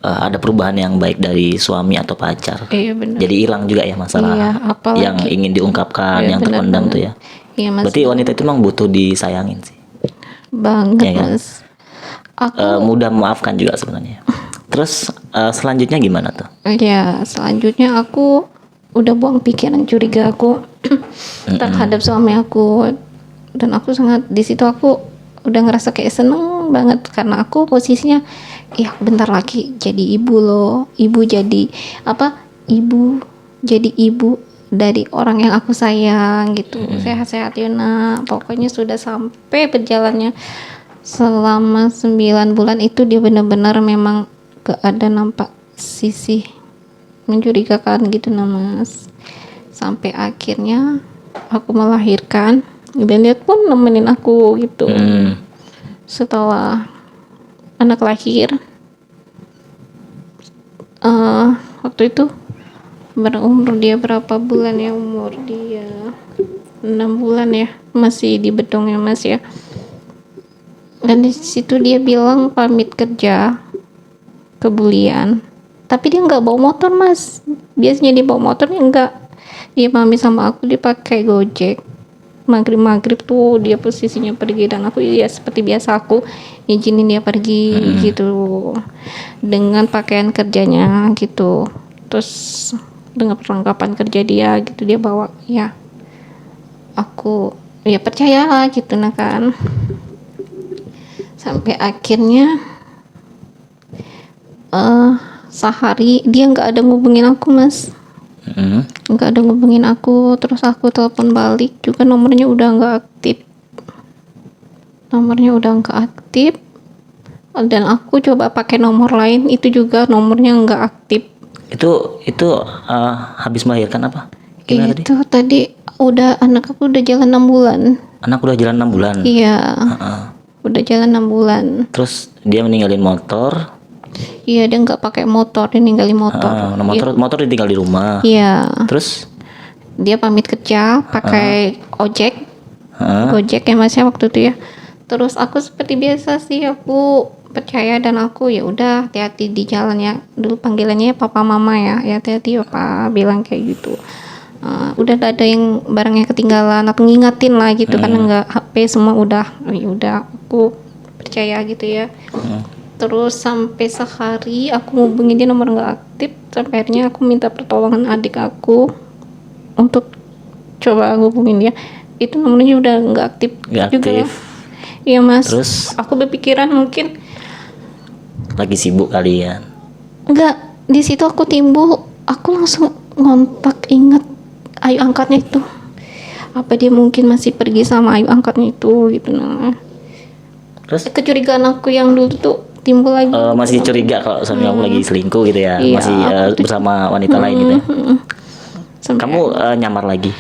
Speaker 2: ada perubahan yang baik dari suami atau pacar,
Speaker 1: Iya benar.
Speaker 2: jadi hilang juga ya masalah
Speaker 1: Iya, apalagi
Speaker 2: yang ingin diungkapkan,
Speaker 1: Iya,
Speaker 2: yang
Speaker 1: benar,
Speaker 2: terpendam
Speaker 1: benar.
Speaker 2: tuh ya.
Speaker 1: Iya Mas,
Speaker 2: Berarti wanita itu memang butuh disayangin sih.
Speaker 1: banget
Speaker 2: Iya kan?
Speaker 1: Mas. Aku
Speaker 2: Mudah memaafkan juga sebenarnya. Terus selanjutnya gimana tuh?
Speaker 1: ya selanjutnya aku udah buang pikiran curiga aku terhadap suami aku, dan aku sangat di situ aku udah ngerasa kayak seneng banget karena aku posisinya ya bentar lagi jadi ibu loh, ibu jadi ibu dari orang yang aku sayang gitu. Sehat-sehat Yuna, pokoknya sudah sampai berjalannya selama 9 bulan itu dia benar-benar memang gak ada nampak sisi mencurigakan gitu nah Mas. Sampai akhirnya aku melahirkan dan dia pun nemenin aku gitu. Setelah anak lahir, waktu itu berumur dia berapa bulan ya, umur dia 6 bulan ya, masih di bedong ya Mas ya. Dan di situ dia bilang pamit kerja ke Bulian, tapi dia nggak bawa motor Mas. Biasanya dia bawa motornya enggak, dia pamit sama aku dia pakai Gojek. Maghrib tuh dia posisinya pergi, dan aku ya seperti biasa aku izinin dia pergi gitu dengan pakaian kerjanya gitu, terus dengan perlengkapan kerja dia gitu dia bawa ya. Aku ya percayalah gitu nah kan. Sampai akhirnya sehari dia nggak ada ngubungin aku Mas, nggak ada ngubungin aku. Terus aku telepon balik juga nomornya udah nggak aktif, dan aku coba pakai nomor lain itu juga nomornya nggak aktif.
Speaker 2: Itu habis melahirkan apa? Gimana tadi?
Speaker 1: Itu tadi udah anak aku udah jalan 6 bulan.
Speaker 2: Anak udah jalan 6 bulan.
Speaker 1: Iya. Udah jalan 6 bulan.
Speaker 2: Terus dia meninggalin motor.
Speaker 1: Iya, dia nggak pakai motor, dia ninggalin motor.
Speaker 2: Motor ditinggal di rumah.
Speaker 1: Iya,
Speaker 2: Terus?
Speaker 1: dia pamit kerja pakai ojek,
Speaker 2: Heeh.
Speaker 1: Gojek ya Mas ya waktu itu ya. Terus aku seperti biasa sih, aku percaya dan aku ya udah hati-hati di jalan ya. Dulu panggilannya papa mama ya, ya hati-hati papa bilang kayak gitu. Udah ada yang barangnya ketinggalan, aku ngingatin lah gitu kan, nggak HP semua udah, oh, ya udah aku percaya gitu ya. Terus sampai sehari aku hubungin dia nomor nggak aktif, sampai akhirnya aku minta pertolongan adik aku untuk coba hubungin dia. Itu nomornya udah nggak aktif
Speaker 2: Nggak
Speaker 1: juga.
Speaker 2: aktif.
Speaker 1: Iya Mas.
Speaker 2: Terus?
Speaker 1: Aku berpikiran mungkin
Speaker 2: Lagi sibuk kalian.
Speaker 1: enggak, di situ aku timbul, aku langsung ngontak, inget ayu angkatnya itu. Apa dia mungkin masih pergi sama ayu angkatnya itu gitu nah.
Speaker 2: Terus
Speaker 1: Kecurigaan aku yang dulu tuh timbul lagi.
Speaker 2: masih curiga kalau suami kamu lagi selingkuh gitu ya,
Speaker 1: Iya,
Speaker 2: masih
Speaker 1: aku tuh-
Speaker 2: bersama wanita lain gitu ya.
Speaker 1: Sampai
Speaker 2: Kamu nyamar lagi?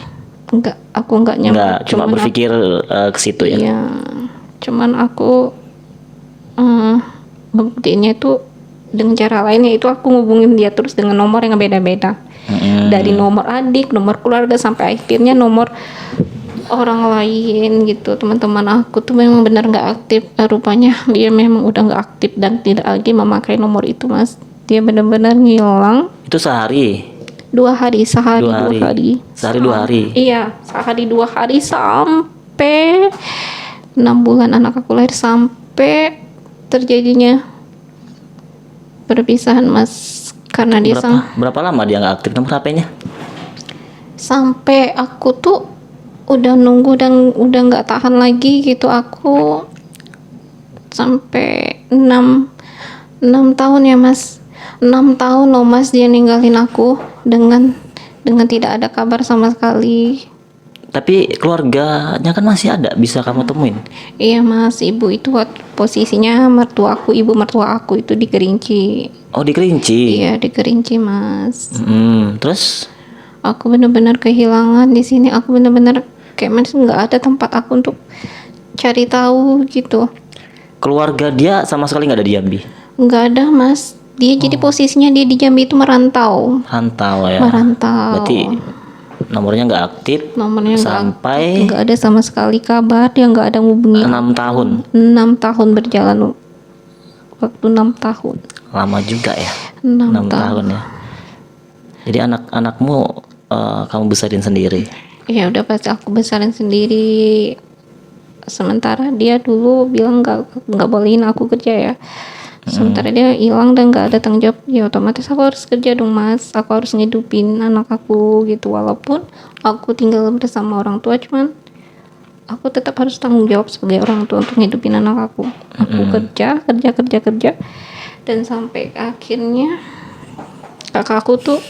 Speaker 1: enggak, aku enggak nyampe.
Speaker 2: Enggak, cuma berpikir ke situ ya.
Speaker 1: Iya, cuman aku ngebuktiinnya itu dengan cara lainnya, itu aku ngubungin dia terus dengan nomor yang beda-beda. Dari nomor adik, nomor keluarga, sampai akhirnya nomor orang lain gitu. Teman-teman aku tuh memang benar nggak aktif. Rupanya dia memang udah nggak aktif dan tidak lagi memakai nomor itu Mas. Dia benar-benar ngilang.
Speaker 2: Itu sehari,
Speaker 1: 2 hari, sehari
Speaker 2: 2
Speaker 1: 2
Speaker 2: hari.
Speaker 1: hari.
Speaker 2: Sehari 2 hari.
Speaker 1: Iya, sehari 2 hari sampai 6 bulan anak aku lahir, sampai terjadinya perpisahan Mas, karena dia
Speaker 2: Berapa lama dia nggak aktif nomor HP-nya?
Speaker 1: sampai aku tuh udah nunggu dan udah nggak tahan lagi gitu. Aku sampai 6 tahun ya Mas, 6 tahun loh Mas dia ninggalin aku dengan tidak ada kabar sama sekali.
Speaker 2: Tapi keluarganya kan masih ada, bisa kamu temuin.
Speaker 1: Iya Mas, ibu itu posisinya mertua aku, ibu mertua aku itu di Kerinci.
Speaker 2: Oh, di Kerinci.
Speaker 1: Iya di Kerinci Mas.
Speaker 2: Terus
Speaker 1: Aku benar-benar kehilangan di sini. Aku benar-benar kayak Mas, nggak ada tempat aku untuk cari tahu gitu.
Speaker 2: keluarga dia sama sekali nggak ada di Jambi.
Speaker 1: Nggak ada Mas. Dia jadi posisinya dia di Jambi itu merantau.
Speaker 2: Rantau ya.
Speaker 1: Merantau.
Speaker 2: Berarti nomornya nggak aktif
Speaker 1: Nomornya
Speaker 2: sampai
Speaker 1: nggak ada sama sekali kabar. Dia nggak ada ngubungi.
Speaker 2: 6 tahun.
Speaker 1: 6 tahun berjalan. Waktu 6 tahun.
Speaker 2: Lama juga ya.
Speaker 1: 6
Speaker 2: 6 tahun ya. Jadi anak-anakmu kamu besarin sendiri.
Speaker 1: Ya udah pasti aku besarin sendiri. Sementara dia dulu bilang nggak bolehin aku kerja ya. Sementara dia hilang dan nggak ada tanggung jawab, ya otomatis aku harus kerja dong Mas. Aku harus ngidupin anak aku gitu. Walaupun aku tinggal bersama orang tua, cuman aku tetap harus tanggung jawab sebagai orang tua untuk ngidupin anak aku. Aku kerja dan sampai akhirnya kakak aku tuh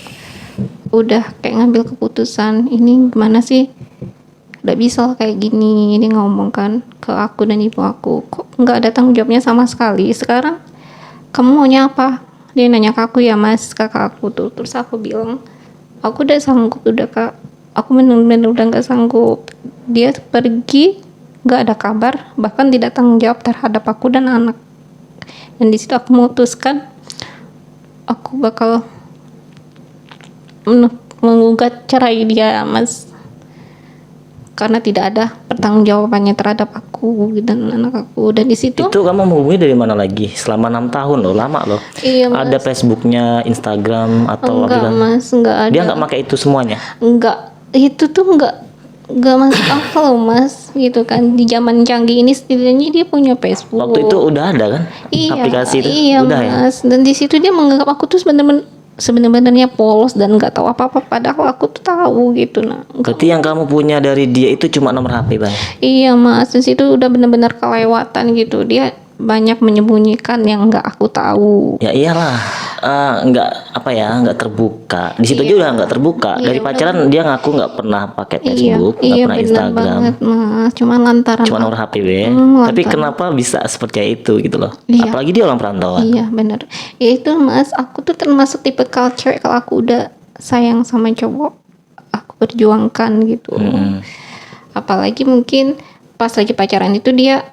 Speaker 1: udah kayak ngambil keputusan, ini gimana sih, udah bisa kayak gini. Dia ngomong kan ke aku dan ibu aku, kok nggak ada tanggung jawabnya sama sekali, sekarang kamu maunya apa? Dia nanya ke aku ya Mas, kakak aku tuh. Terus aku bilang, aku udah sanggup, udah Kak, aku benar-benar udah nggak sanggup. Dia pergi nggak ada kabar, bahkan tidak tanggung jawab terhadap aku dan anak. Dan di situ aku memutuskan aku bakal menggugat cerai dia Mas, karena tidak ada pertanggungjawabannya terhadap aku dan anak aku. Dan di situ
Speaker 2: Itu kamu menghubungi dari mana lagi? Selama 6 tahun loh, lama loh.
Speaker 1: iya Mas,
Speaker 2: Ada Facebooknya, Instagram atau
Speaker 1: enggak
Speaker 2: aplikasi?
Speaker 1: Mas, enggak ada.
Speaker 2: Dia nggak pakai itu semuanya.
Speaker 1: Enggak, itu tuh enggak masuk akal loh Mas, gitu kan. Di zaman canggih ini setidaknya dia punya Facebook.
Speaker 2: Waktu itu udah ada kan?
Speaker 1: Iya,
Speaker 2: Aplikasi itu
Speaker 1: iya
Speaker 2: udah ya.
Speaker 1: Mas. Dan di situ dia menganggap aku tuh sebenarnya polos dan nggak tahu apa-apa, padahal aku tuh tahu gitu. Nah,
Speaker 2: Berarti yang kamu punya dari dia itu cuma nomor HP, Bang.
Speaker 1: iya Mas, di situ udah benar-benar kelewatan gitu. Dia banyak menyembunyikan yang nggak aku tahu.
Speaker 2: Ya iyalah, nggak apa ya, nggak terbuka. Di situ aja udah nggak terbuka.
Speaker 1: Iya,
Speaker 2: Dari pacaran dia ngaku nggak pernah pakai Facebook, nggak
Speaker 1: Iya
Speaker 2: pernah
Speaker 1: benar
Speaker 2: Instagram,
Speaker 1: banget Mas. Cuman lantaran
Speaker 2: cuma nomor HP be. Tapi kenapa bisa seperti itu gitu loh?
Speaker 1: Iya.
Speaker 2: Apalagi dia orang perantauan.
Speaker 1: Iya benar. Ya itu Mas, aku tuh termasuk tipe cewek, kalau aku udah sayang sama cowok, aku perjuangkan gitu. Apalagi mungkin pas lagi pacaran itu dia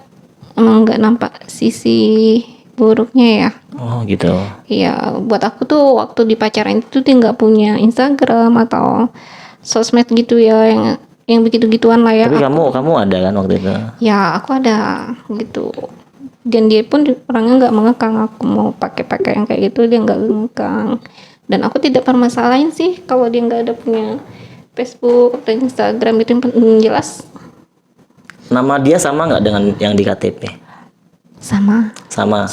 Speaker 1: emang nggak nampak sisi buruknya ya.
Speaker 2: Oh gitu.
Speaker 1: Ya buat aku tuh waktu di pacaran itu dia nggak punya Instagram atau sosmed gitu ya, yang begitu-gituan lah ya.
Speaker 2: Tapi kamu ada kan waktu itu?
Speaker 1: Ya aku ada gitu, dan dia pun orangnya nggak mengekang aku mau pakai yang kayak gitu, dia nggak mengekang, dan aku tidak permasalahin sih kalau dia nggak ada punya Facebook atau Instagram. Itu yang jelas
Speaker 2: Nama dia sama nggak dengan yang di KTP?
Speaker 1: sama.
Speaker 2: Sama.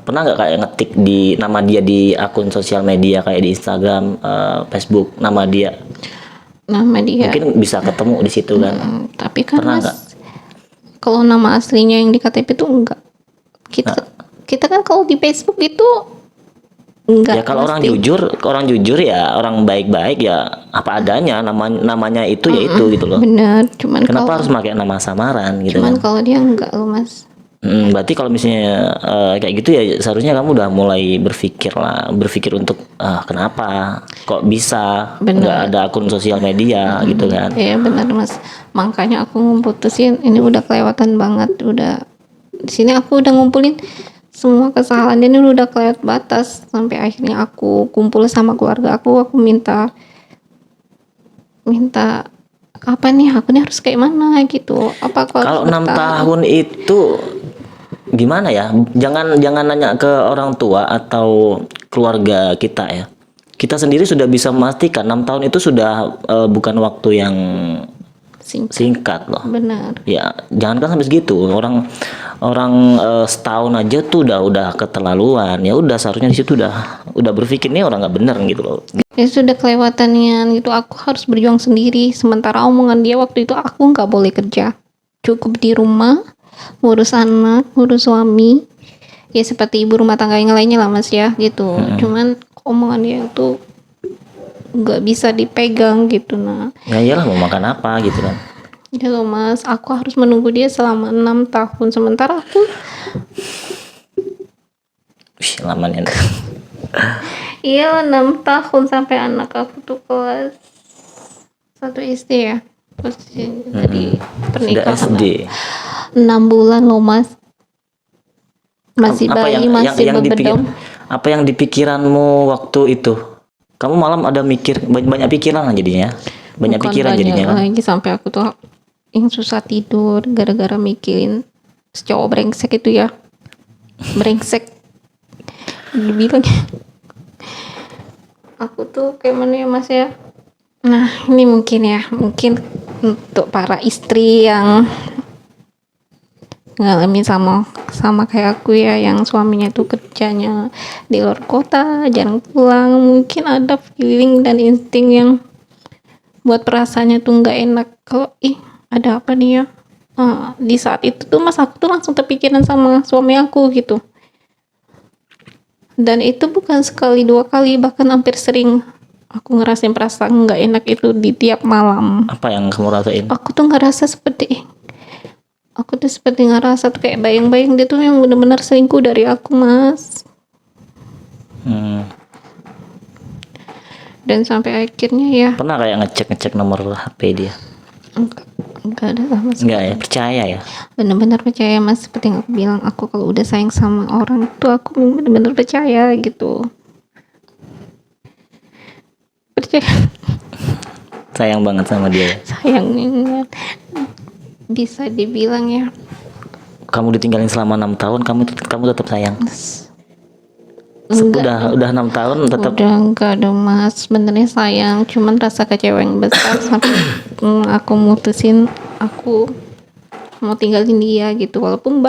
Speaker 2: Pernah nggak kayak ngetik di nama dia di akun sosial media kayak di Instagram, Facebook, nama dia? Mungkin bisa ketemu di situ kan?
Speaker 1: Tapi kan
Speaker 2: Pernah
Speaker 1: Mas,
Speaker 2: nggak?
Speaker 1: kalau nama aslinya yang di KTP itu enggak. Kita kan kalau di Facebook itu enggak.
Speaker 2: Ya kalau
Speaker 1: pasti.
Speaker 2: orang jujur ya orang baik-baik ya apa adanya, namanya itu ya itu gitu loh.
Speaker 1: Bener, cuman
Speaker 2: Kenapa
Speaker 1: kalau
Speaker 2: harus pakai nama samaran gitu
Speaker 1: cuman
Speaker 2: kan?
Speaker 1: kalau dia enggak loh Mas.
Speaker 2: Berarti kalau misalnya kayak gitu ya seharusnya kamu udah mulai berpikir untuk kenapa kok bisa
Speaker 1: Bener.
Speaker 2: nggak ada akun sosial media gitu kan?
Speaker 1: Iya benar Mas. Makanya aku ngumpulin ini udah kelewatan banget. Udah di sini aku udah ngumpulin semua kesalahan dia, ini udah kelewat batas. Sampai akhirnya aku kumpul sama keluarga aku minta apa nih, aku nih harus kayak mana gitu. Apa aku harus
Speaker 2: Kalau 6
Speaker 1: bertahan?
Speaker 2: tahun itu gimana ya? Jangan nanya ke orang tua atau keluarga kita ya. Kita sendiri sudah bisa memastikan 6 tahun itu sudah bukan waktu yang singkat loh.
Speaker 1: Benar.
Speaker 2: Ya, jangankan sampai segitu. Orang setahun aja tuh udah keterlaluan. Ya udah seharusnya di situ udah berpikir nih orang nggak bener gitu loh.
Speaker 1: Ya sudah kelewatannya gitu, aku harus berjuang sendiri. Sementara omongan dia waktu itu aku nggak boleh kerja, cukup di rumah ngurus anak, ngurus suami, ya seperti ibu rumah tangga yang lainnya lah Mas ya gitu. Cuman omongan dia itu nggak bisa dipegang gitu. Nah
Speaker 2: Ya iyalah mau makan apa gitu kan.
Speaker 1: ya loh Mas, aku harus menunggu dia selama 6 tahun, sementara aku
Speaker 2: Wih, lamanya.
Speaker 1: iya 6 tahun sampai anak aku tuh kelas 1 SD ya. Terus tadi
Speaker 2: Sudah
Speaker 1: pernikahan
Speaker 2: SD.
Speaker 1: 6 bulan loh Mas, masih bayi, masih bebedong.
Speaker 2: Apa yang dipikiranmu waktu itu? Kamu malam ada banyak pikiran lah jadinya. Banyak
Speaker 1: Bukan
Speaker 2: pikiran
Speaker 1: banyak
Speaker 2: jadinya kan.
Speaker 1: lagi, sampai aku tuh yang susah tidur gara-gara mikirin si cowok brengsek itu ya. Brengsek dibilang. Aku tuh kayak mana ya Mas ya. Nah ini mungkin untuk para istri yang ngalamin sama kayak aku ya, yang suaminya tuh kerjanya di luar kota, jarang pulang, mungkin ada feeling dan insting yang buat perasaannya tuh nggak enak kalau ada apa nih ya. Di saat itu tuh Mas, aku tuh langsung terpikiran sama suami aku gitu, dan itu bukan sekali dua kali, bahkan hampir sering aku ngerasain perasaan nggak enak itu di tiap malam.
Speaker 2: Apa yang kamu rasain?
Speaker 1: Aku tuh ngerasa seperti ngerasa tuh kayak bayang-bayang dia tuh yang benar-benar selingkuh dari aku Mas. Dan sampai akhirnya ya
Speaker 2: Pernah kayak ngecek nomor HP dia?
Speaker 1: enggak ada sama sekali.
Speaker 2: Enggak ya, percaya ya.
Speaker 1: Benar-benar percaya Mas, seperti yang aku bilang, aku kalau udah sayang sama orang tuh aku benar-benar percaya gitu. Percaya.
Speaker 2: Sayang banget sama dia.
Speaker 1: Sayangnya bisa dibilang ya.
Speaker 2: Kamu ditinggalin selama 6 tahun, kamu tetap sayang.
Speaker 1: Enggak,
Speaker 2: Udah 6 tahun tetap.
Speaker 1: udah enggak dong Mas, sebenarnya sayang, cuman rasa kecewa yang besar sampai aku mutusin aku mau tinggalin dia gitu, walaupun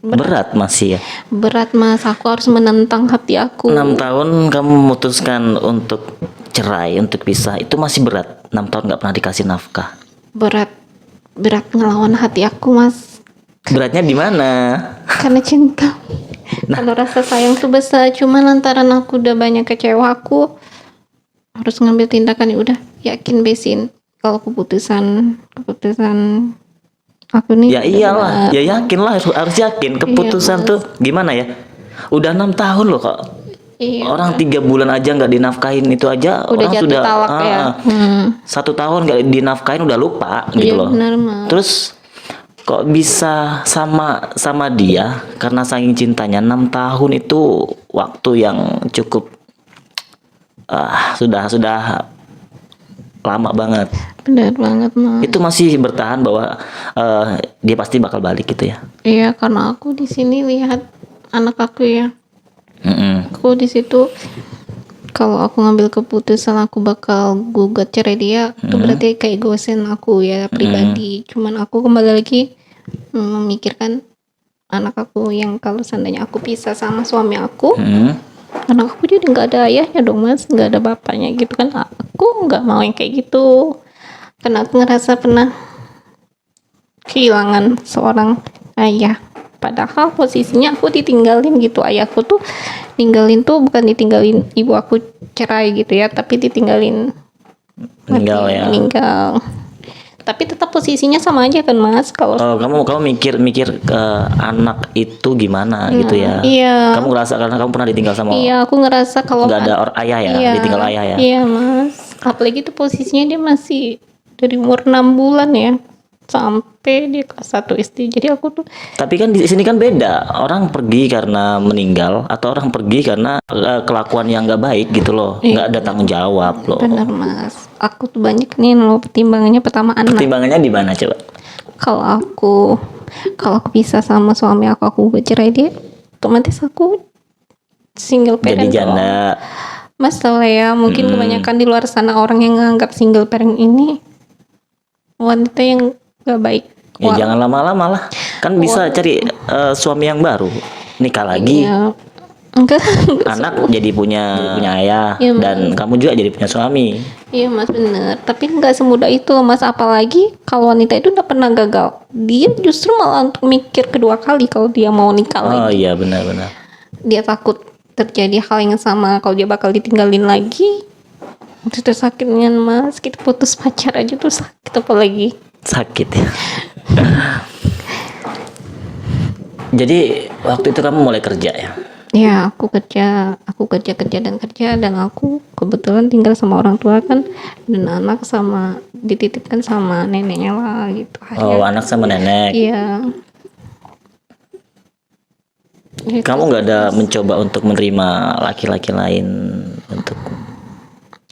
Speaker 2: Berat masih ya.
Speaker 1: berat Mas, aku harus menentang hati aku.
Speaker 2: 6 tahun kamu memutuskan untuk cerai, untuk pisah, itu masih berat. 6 tahun nggak pernah dikasih nafkah.
Speaker 1: berat ngelawan hati aku Mas,
Speaker 2: Beratnya di mana?
Speaker 1: karena cinta. Kalau rasa sayang tuh besar, cuman lantaran aku udah banyak kecewa, aku harus ngambil tindakan. Ya udah, yakin besin kalau keputusan aku nih.
Speaker 2: Ya iyalah, ya yakin lah, harus yakin. Keputusan tuh gimana ya? Udah 6 tahun loh kok.
Speaker 1: Iya,
Speaker 2: Orang 3 bulan aja nggak dinafkahin itu aja
Speaker 1: udah
Speaker 2: orang
Speaker 1: jatuh
Speaker 2: sudah
Speaker 1: talak ya.
Speaker 2: 1 tahun nggak dinafkahin udah lupa gitu
Speaker 1: Iya
Speaker 2: loh.
Speaker 1: benar Mas.
Speaker 2: Terus kok bisa sama dia karena saking cintanya. 6 tahun itu waktu yang cukup sudah lama banget.
Speaker 1: Benar banget Mas.
Speaker 2: Itu masih bertahan bahwa dia pasti bakal balik gitu ya.
Speaker 1: Iya, karena aku di sini lihat anak aku ya.
Speaker 2: Mm-mm.
Speaker 1: Aku di situ kalau aku ngambil keputusan aku bakal gugat cerai dia, itu berarti kayak gosen aku ya pribadi. Cuman aku kembali lagi memikirkan anak aku yang kalau seandainya aku pisah sama suami aku,
Speaker 2: Mm.
Speaker 1: anak aku jadi nggak ada ayahnya dong Mas, nggak ada bapaknya gitu kan. Aku nggak mau yang kayak gitu, karena aku ngerasa pernah kehilangan seorang ayah. Padahal posisinya aku ditinggalin gitu, ayahku tuh ninggalin tuh bukan ditinggalin ibu aku cerai gitu ya, tapi ditinggalin
Speaker 2: Meninggal
Speaker 1: mati,
Speaker 2: ya.
Speaker 1: meninggal. Tapi tetap posisinya sama aja kan Mas, kalau
Speaker 2: Oh, kamu mikir ke anak itu gimana gitu ya.
Speaker 1: iya.
Speaker 2: Kamu ngerasa karena kamu pernah ditinggal sama
Speaker 1: Iya, aku ngerasa kalau
Speaker 2: nggak ada ayah ya,
Speaker 1: iya,
Speaker 2: ditinggal ayah ya.
Speaker 1: Iya, Mas. Apalagi tuh posisinya dia masih dari umur 6 bulan ya. Sampai dia kelas 1 SD. Jadi aku tuh
Speaker 2: Tapi kan di sini kan beda. Orang pergi karena meninggal atau orang pergi karena kelakuan yang nggak baik gitu loh.
Speaker 1: Iya.
Speaker 2: Nggak ada tanggung jawab loh.
Speaker 1: benar, Mas. Aku tuh banyak nih loh pertimbangannya, pertama anak.
Speaker 2: Pertimbangannya di mana coba?
Speaker 1: Kalau aku bisa sama suami aku bercerai dia, otomatis aku single parent
Speaker 2: Jadi
Speaker 1: dong.
Speaker 2: janda.
Speaker 1: Mas tau lah ya, mungkin kebanyakan di luar sana orang yang nganggap single parent ini wanita yang gak baik.
Speaker 2: Ya jangan lama-lama lah. Kan bisa cari suami yang baru. Nikah lagi.
Speaker 1: Iya. Enggak.
Speaker 2: Anak jadi punya ayah
Speaker 1: Iya,
Speaker 2: dan kamu juga jadi punya suami.
Speaker 1: Iya Mas, bener. Tapi nggak semudah itu Mas. Apalagi kalau wanita itu udah pernah gagal, dia justru malah untuk mikir kedua kali kalau dia mau nikah
Speaker 2: Oh
Speaker 1: lagi.
Speaker 2: iya benar-benar.
Speaker 1: Dia takut terjadi hal yang sama kalau dia bakal ditinggalin lagi. Itu tuh sakitnya Mas. Kita putus pacar aja tuh sakit, apalagi.
Speaker 2: Sakit ya. Jadi waktu itu kamu mulai kerja ya?
Speaker 1: Ya, aku kerja dan aku kebetulan tinggal sama orang tua kan, dan anak sama dititipkan sama neneknya lah gitu.
Speaker 2: Oh, anak sama nenek.
Speaker 1: Iya. Gitu.
Speaker 2: Kamu nggak ada mencoba untuk menerima laki-laki lain untuk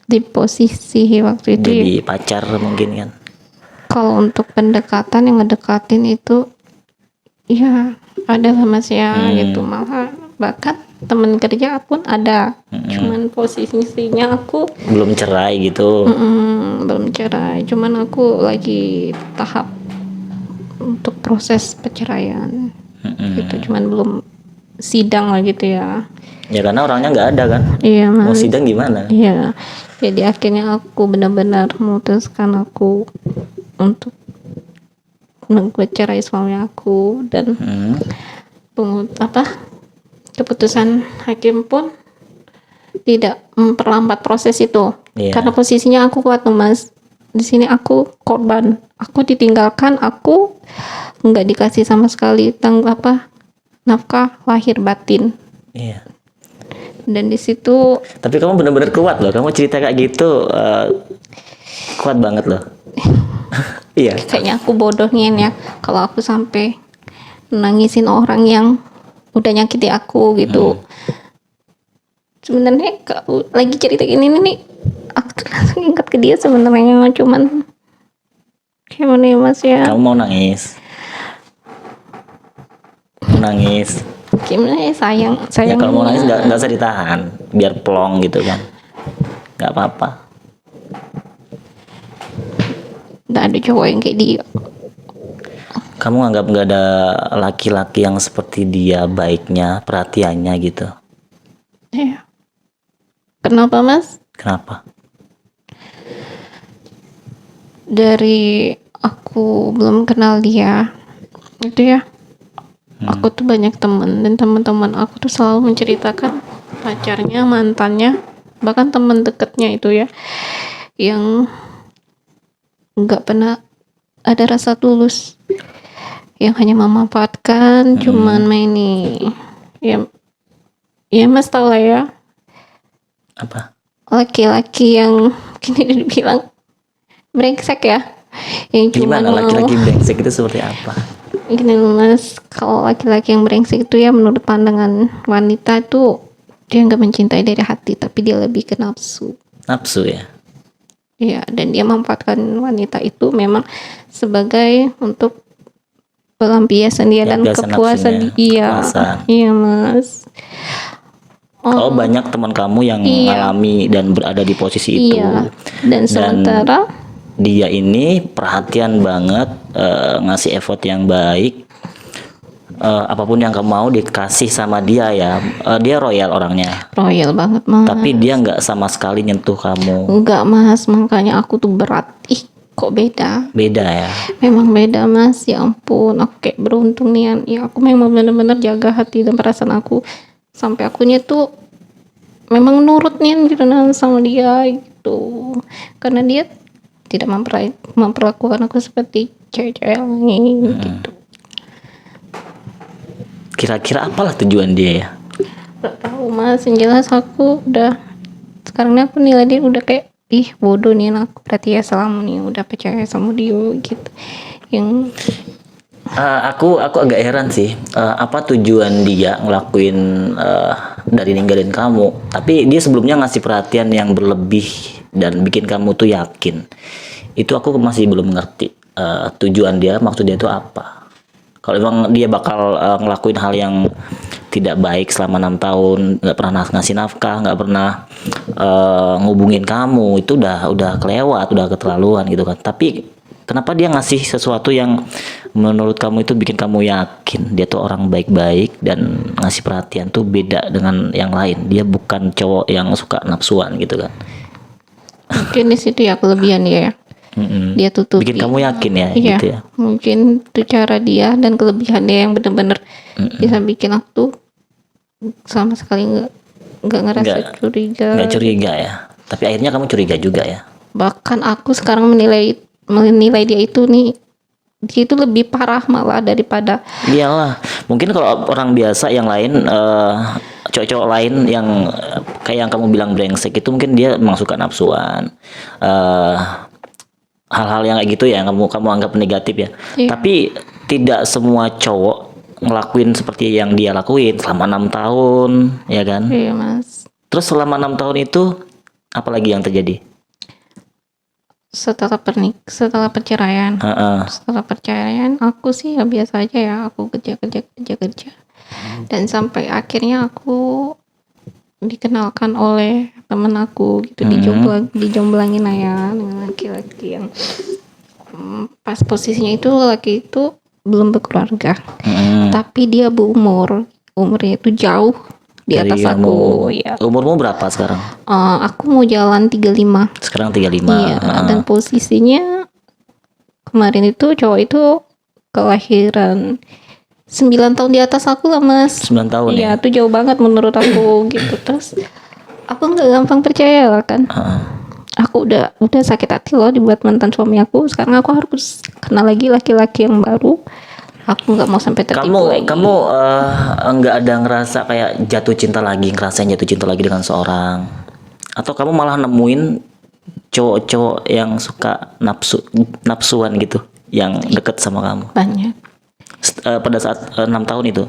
Speaker 1: Di posisi waktu itu ya,
Speaker 2: jadi pacar mungkin kan?
Speaker 1: kalau untuk pendekatan yang ngedekatin itu ya ada lah Mas ya gitu, malah bahkan temen kerja pun ada. Cuman posisinya aku
Speaker 2: Belum cerai gitu.
Speaker 1: belum cerai, cuman aku lagi tahap untuk proses perceraian gitu, cuman belum sidang lah gitu ya.
Speaker 2: Ya karena orangnya nggak ada kan?
Speaker 1: Iya
Speaker 2: Mau
Speaker 1: Mas.
Speaker 2: sidang gimana?
Speaker 1: Iya, jadi akhirnya aku benar-benar memutuskan aku untuk bercerai suami aku, dan keputusan hakim pun tidak memperlambat proses itu.
Speaker 2: Iya.
Speaker 1: Karena posisinya aku kuat tuh Mas. Di sini aku korban, aku ditinggalkan, aku nggak dikasih sama sekali nafkah lahir batin.
Speaker 2: Iya.
Speaker 1: Dan di situ
Speaker 2: Tapi kamu benar-benar kuat loh. Kamu cerita kayak gitu kuat banget loh. Iya.
Speaker 1: kayaknya aku bodohnya ya kalau aku sampai nangisin orang yang udah nyakiti aku gitu. Sebenarnya lagi cerita gini nih, aku tuh langsung ingat ke dia sebenarnya, cuman kayak mana ya Mas ya,
Speaker 2: Kamu mau nangis? Nangis.
Speaker 1: gimana ya, sayang
Speaker 2: Ya kalau mau nangis nggak usah ditahan, biar plong gitu kan. Nggak apa-apa.
Speaker 1: nggak ada cowok yang kayak dia.
Speaker 2: Kamu anggap nggak ada laki-laki yang seperti dia, baiknya, perhatiannya gitu.
Speaker 1: Ya. Kenapa Mas?
Speaker 2: Kenapa?
Speaker 1: Dari aku belum kenal dia itu ya, aku tuh banyak temen, dan teman-teman aku tuh selalu menceritakan pacarnya, mantannya, bahkan teman dekatnya itu ya, yang nggak pernah ada rasa tulus, yang hanya memanfaatkan, cuman main nih ya Mas tau lah ya,
Speaker 2: Apa?
Speaker 1: laki-laki yang kini dibilang brengsek ya, yang cuma
Speaker 2: Gimana laki-laki brengsek itu seperti apa?
Speaker 1: Gini loh mas, kalau laki-laki yang brengsek itu ya menurut pandangan wanita itu dia nggak mencintai dari hati, tapi dia lebih ke nafsu.
Speaker 2: Nafsu ya.
Speaker 1: Iya, dan dia memanfaatkan wanita itu memang sebagai untuk pelampiasan dia dan
Speaker 2: Pelampiasan
Speaker 1: kepuasan
Speaker 2: nafsunya,
Speaker 1: dia.
Speaker 2: kepuasan.
Speaker 1: Iya mas.
Speaker 2: Oh, banyak teman kamu yang
Speaker 1: Iya.
Speaker 2: mengalami dan berada di posisi itu.
Speaker 1: Iya. Dan sementara
Speaker 2: Dia ini perhatian banget, ngasih effort yang baik. Apapun yang kamu mau dikasih sama dia ya. Dia royal orangnya.
Speaker 1: royal banget mas.
Speaker 2: Tapi dia nggak sama sekali nyentuh kamu.
Speaker 1: Enggak mas, makanya aku tuh berat. Ih, kok beda?
Speaker 2: Beda ya.
Speaker 1: Memang beda mas, ya ampun, aku kayak beruntung nih ya, aku memang benar-benar jaga hati dan perasaan aku sampai akunya tuh memang nurut nih gitu sama dia gitu, karena dia tidak memperlakukan aku seperti cewek-cewek lain gitu.
Speaker 2: Kira-kira apalah tujuan dia ya?
Speaker 1: Gak tahu mas, yang jelas aku udah sekarang ini aku nilai dia udah kayak ih bodoh nih aku, berarti ya selama nih udah percaya sama dia gitu. Yang
Speaker 2: Aku agak heran sih, apa tujuan dia ngelakuin dari ninggalin kamu, tapi dia sebelumnya ngasih perhatian yang berlebih dan bikin kamu tuh yakin. Itu aku masih belum ngerti tujuan dia, maksud dia itu apa. Kalau emang dia bakal ngelakuin hal yang tidak baik selama 6 tahun, nggak pernah ngasih nafkah, nggak pernah ngubungin kamu, itu udah kelewat, udah keterlaluan gitu kan. Tapi kenapa dia ngasih sesuatu yang menurut kamu itu bikin kamu yakin dia tuh orang baik-baik dan ngasih perhatian tuh beda dengan yang lain. Dia bukan cowok yang suka nafsuan gitu kan.
Speaker 1: mungkin di situ ya kelebihan dia ya. Dia tutupi.
Speaker 2: Bikin kamu yakin ya
Speaker 1: Iya,
Speaker 2: gitu ya.
Speaker 1: mungkin itu cara dia dan kelebihan dia yang benar-benar bisa bikin aku tuh sama sekali nggak ngerasa curiga.
Speaker 2: Nggak curiga ya. Tapi akhirnya kamu curiga juga ya.
Speaker 1: Bahkan aku sekarang menilai dia itu nih, dia itu lebih parah malah daripada
Speaker 2: Iyalah, mungkin kalau orang biasa yang lain, cowok-cowok lain yang kayak yang kamu bilang brengsek itu mungkin dia memang suka nafsuan, hal-hal yang kayak gitu ya, yang kamu anggap negatif ya.
Speaker 1: Iya.
Speaker 2: Tapi tidak semua cowok ngelakuin seperti yang dia lakuin selama 6 tahun, ya kan?
Speaker 1: iya mas.
Speaker 2: Terus selama 6 tahun itu apa lagi yang terjadi?
Speaker 1: Setelah perceraian, setelah perceraian aku sih ya biasa aja ya, aku kerja dan sampai akhirnya aku dikenalkan oleh temen aku gitu, dijomblangin ya dengan laki-laki yang pas posisinya itu laki itu belum berkeluarga, tapi dia umurnya itu jauh di
Speaker 2: Dari
Speaker 1: atas aku ya.
Speaker 2: Umurmu berapa sekarang?
Speaker 1: Aku mau jalan 35.
Speaker 2: Sekarang 35.
Speaker 1: Iya, dan posisinya kemarin itu cowok itu kelahiran 9 tahun di atas aku lah mas.
Speaker 2: 9 tahun
Speaker 1: Iya,
Speaker 2: ya?
Speaker 1: itu jauh banget menurut aku gitu. Terus aku nggak gampang percaya lah kan. Aku udah sakit hati loh dibuat mantan suami aku. Sekarang aku harus kenal lagi laki-laki yang baru. Aku nggak mau sampai tertipu lagi.
Speaker 2: Kamu nggak ada ngerasa kayak ngerasain jatuh cinta lagi dengan seorang, atau kamu malah nemuin cowok-cowok yang suka nafsuan gitu, yang deket sama kamu
Speaker 1: Banyak
Speaker 2: pada saat 6 tahun itu?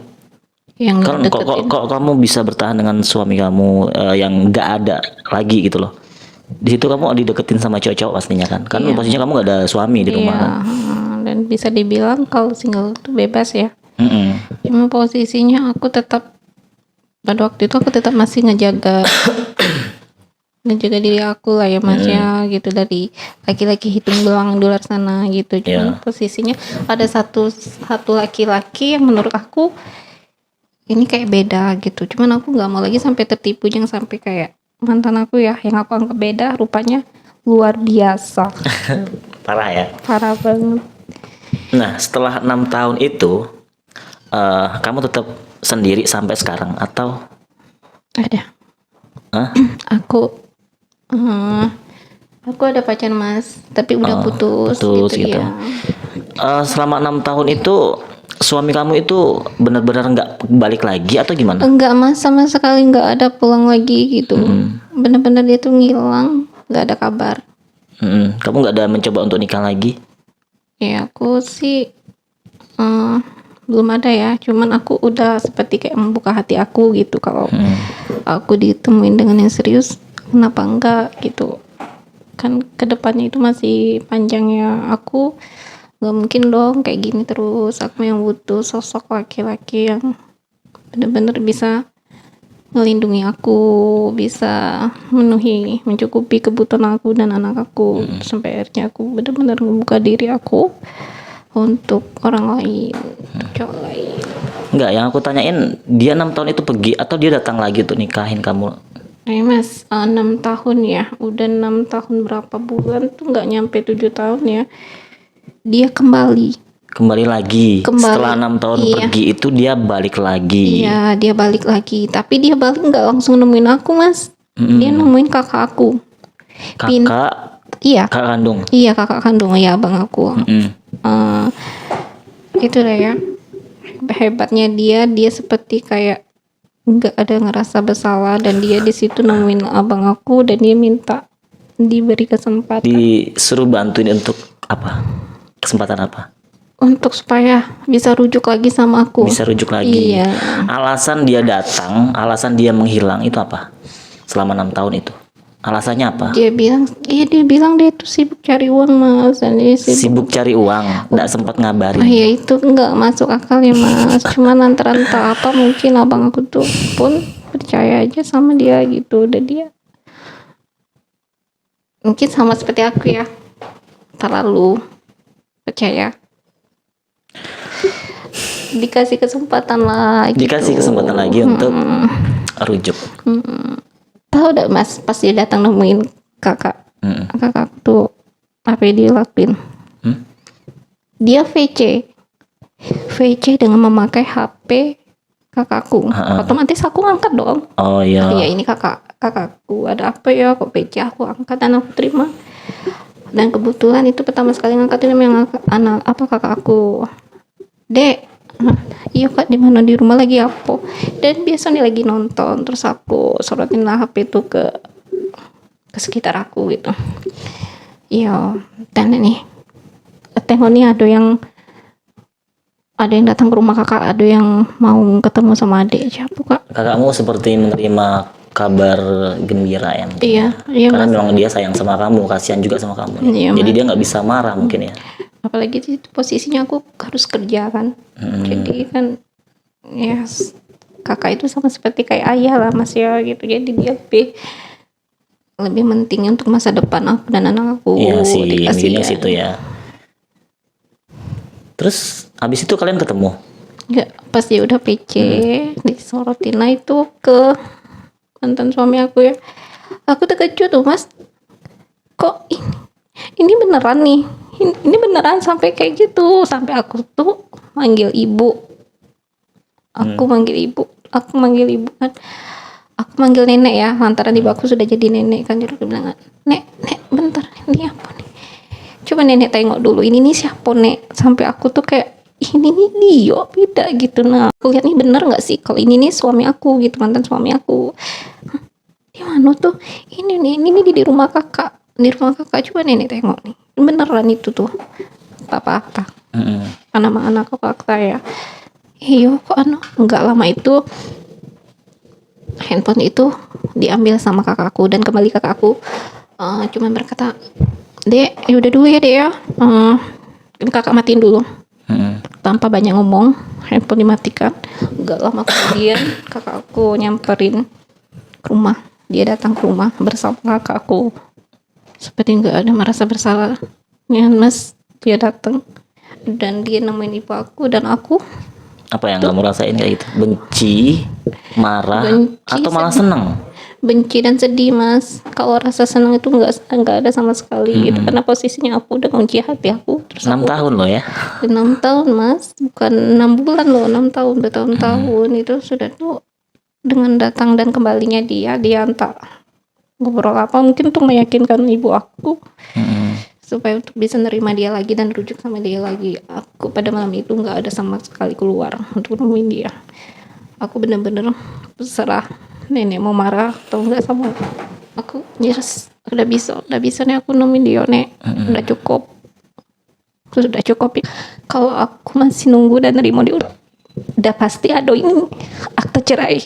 Speaker 1: yang
Speaker 2: Kan
Speaker 1: deketin.
Speaker 2: kok kamu bisa bertahan dengan suami kamu yang nggak ada lagi gitu loh? Di situ kamu dideketin sama cowok-cowok pastinya kan? Kan posisinya kamu nggak ada suami di rumah kan?
Speaker 1: Dan bisa dibilang kalau single itu bebas ya.
Speaker 2: Mm-mm.
Speaker 1: Cuma posisinya aku tetap pada waktu itu aku tetap masih ngejaga diri aku lah ya mas ya gitu, dari laki-laki hitung belang di luar sana gitu. Cuma posisinya ada satu laki-laki yang menurut aku ini kayak beda gitu. Cuman aku nggak mau lagi sampai tertipu, jangan sampai kayak mantan aku ya yang aku anggap beda, rupanya luar biasa.
Speaker 2: Parah ya?
Speaker 1: Parah banget.
Speaker 2: Nah, setelah 6 tahun itu, kamu tetap sendiri sampai sekarang atau?
Speaker 1: Ada.
Speaker 2: Hah?
Speaker 1: Aku ada pacar mas, tapi udah putus gitu. Ya.
Speaker 2: Selama 6 tahun itu, suami kamu itu benar-benar nggak balik lagi atau gimana?
Speaker 1: Enggak mas, sama sekali nggak ada pulang lagi gitu. Benar-benar dia tuh ngilang, nggak ada kabar.
Speaker 2: Kamu nggak ada mencoba untuk nikah lagi?
Speaker 1: Ya aku sih belum ada ya, cuman aku udah seperti kayak membuka hati aku gitu, kalau aku ditemuin dengan yang serius kenapa enggak gitu kan, kedepannya itu masih panjang ya. Aku nggak mungkin dong kayak gini terus. Aku yang butuh sosok laki-laki yang benar-benar bisa melindungi aku, bisa mencukupi kebutuhan aku dan anak aku, sampai akhirnya aku benar-benar membuka diri aku untuk orang lain, untuk cowok lain.
Speaker 2: Enggak, yang aku tanyain dia 6 tahun itu pergi atau dia datang lagi untuk nikahin kamu?
Speaker 1: Mas, 6 tahun ya, udah 6 tahun berapa bulan tuh, nggak nyampe 7 tahun ya, dia kembali
Speaker 2: Lagi setelah 6 tahun
Speaker 1: iya.
Speaker 2: pergi itu dia balik lagi.
Speaker 1: Iya, dia balik lagi, tapi dia balik nggak langsung nemuin aku, Mas. Dia nemuin kakak aku. Iya,
Speaker 2: Kakak kandung.
Speaker 1: iya, kakak kandung ya, abang aku. Itu lah ya, hebatnya dia seperti kayak nggak ada ngerasa bersalah, dan dia di situ nemuin abang aku dan dia minta diberi kesempatan
Speaker 2: Disuruh bantuin untuk apa? Kesempatan apa?
Speaker 1: untuk supaya bisa rujuk lagi sama aku.
Speaker 2: Bisa rujuk lagi.
Speaker 1: Iya.
Speaker 2: Alasan dia datang, alasan dia menghilang itu apa? Selama 6 tahun itu. Alasannya apa?
Speaker 1: Dia bilang dia tuh sibuk cari uang, Mas. Dan dia
Speaker 2: Sibuk cari uang, nggak sempat ngabarin.
Speaker 1: ya itu nggak masuk akal ya, Mas. Cuman antara apa mungkin abang aku tuh pun percaya aja sama dia gitu, dan dia mungkin sama seperti aku ya, terlalu percaya. Dikasih kesempatan lah gitu.
Speaker 2: Dikasih kesempatan lagi untuk rujuk.
Speaker 1: Tahu gak, Mas, pas dia datang nemuin kakak tuh apa yang dia lakuin? Dia VC dengan memakai HP kakakku. Otomatis aku ngangkat dong.
Speaker 2: Oh iya.
Speaker 1: Ya ini kakakku, ada apa ya kok VC, aku angkat dan aku terima. Dan kebetulan itu pertama sekali ngangkatin yang kakak aku. Dek, iya Kak, di mana, di rumah lagi apa? Dan biasanya lagi nonton, terus aku sorotin lah HP itu ke sekitar aku gitu. Iya, dan nih tengok nih, ada yang datang ke rumah kakak, ada yang mau ketemu sama adik. Siapa, Kak?
Speaker 2: Kakakmu seperti menerima kabar gembira ya mungkin.
Speaker 1: Iya,
Speaker 2: Karena
Speaker 1: Mas.
Speaker 2: memang dia sayang sama kamu, kasihan juga sama kamu.
Speaker 1: Iya,
Speaker 2: Jadi
Speaker 1: Mas.
Speaker 2: dia nggak bisa marah mungkin ya.
Speaker 1: Apalagi di posisinya aku harus kerja kan. Jadi kan ya kakak itu sama seperti kayak ayah lah, Mas ya gitu. Jadi dia lebih penting untuk masa depan aku dan anak aku.
Speaker 2: Iya sih,
Speaker 1: Dikasih
Speaker 2: mikirnya situ ya. Terus habis itu kalian ketemu?
Speaker 1: Enggak, pas dia udah PC, disorotin lah itu ke mantan suami aku ya. Aku terkejut tuh, Mas. Kok ini beneran nih? Ini beneran sampai kayak gitu, sampai aku tuh manggil ibu. Aku manggil ibu kan. Aku manggil nenek ya, lantaran ibu aku sudah jadi nenek kan. Jadi aku bilang, nek, bentar, ini apa nih? Coba nenek tengok dulu, ini nih siapa, Nek? Sampai aku tuh kayak, ini nih dia, beda gitu. Nah, aku lihat nih bener nggak sih kalau ini nih suami aku gitu, mantan suami aku. Di mana tuh? Ini di rumah kakak. Di rumah kakak, coba nenek tengok nih. Beneran itu tuh. Apa-apa. Nama anak kakak saya. Iya kok nggak lama itu handphone itu diambil sama kakakku, dan kembali kakakku cuma berkata, Dek, ya udah dulu ya Dek ya. Kakak matiin dulu. Tanpa banyak ngomong, handphone dimatikan. Gak lama kemudian kakakku nyamperin ke rumah. Dia datang ke rumah bersama kakakku. Seperti nggak ada merasa bersalah. Ya, Mas, dia datang dan dia nemuin ibu aku dan aku.
Speaker 2: Apa yang kamu rasain kayak gitu? Benci, marah, atau malah
Speaker 1: sedih.
Speaker 2: seneng?
Speaker 1: Benci dan sedih, Mas. Kalau rasa senang itu nggak ada sama sekali. Itu karena posisinya aku udah kunci hati aku. Terus
Speaker 2: 6 tahun loh ya.
Speaker 1: 6 tahun, Mas. Bukan 6 bulan loh, 6 tahun, bertahun-tahun. Itu sudah tuh dengan datang dan kembalinya dia entah ngobrol apa, mungkin untuk meyakinkan ibu aku supaya untuk bisa nerima dia lagi dan rujuk sama dia lagi. Aku pada malam itu nggak ada sama sekali keluar untuk nemuin dia. Aku bener-bener berserah. Nenek mau marah atau enggak sama aku, yes, udah bisa nih aku nemuin dia, Nek. Udah cukup. Kalau aku masih nunggu dan nerima dia, udah pasti ada ini akte cerai.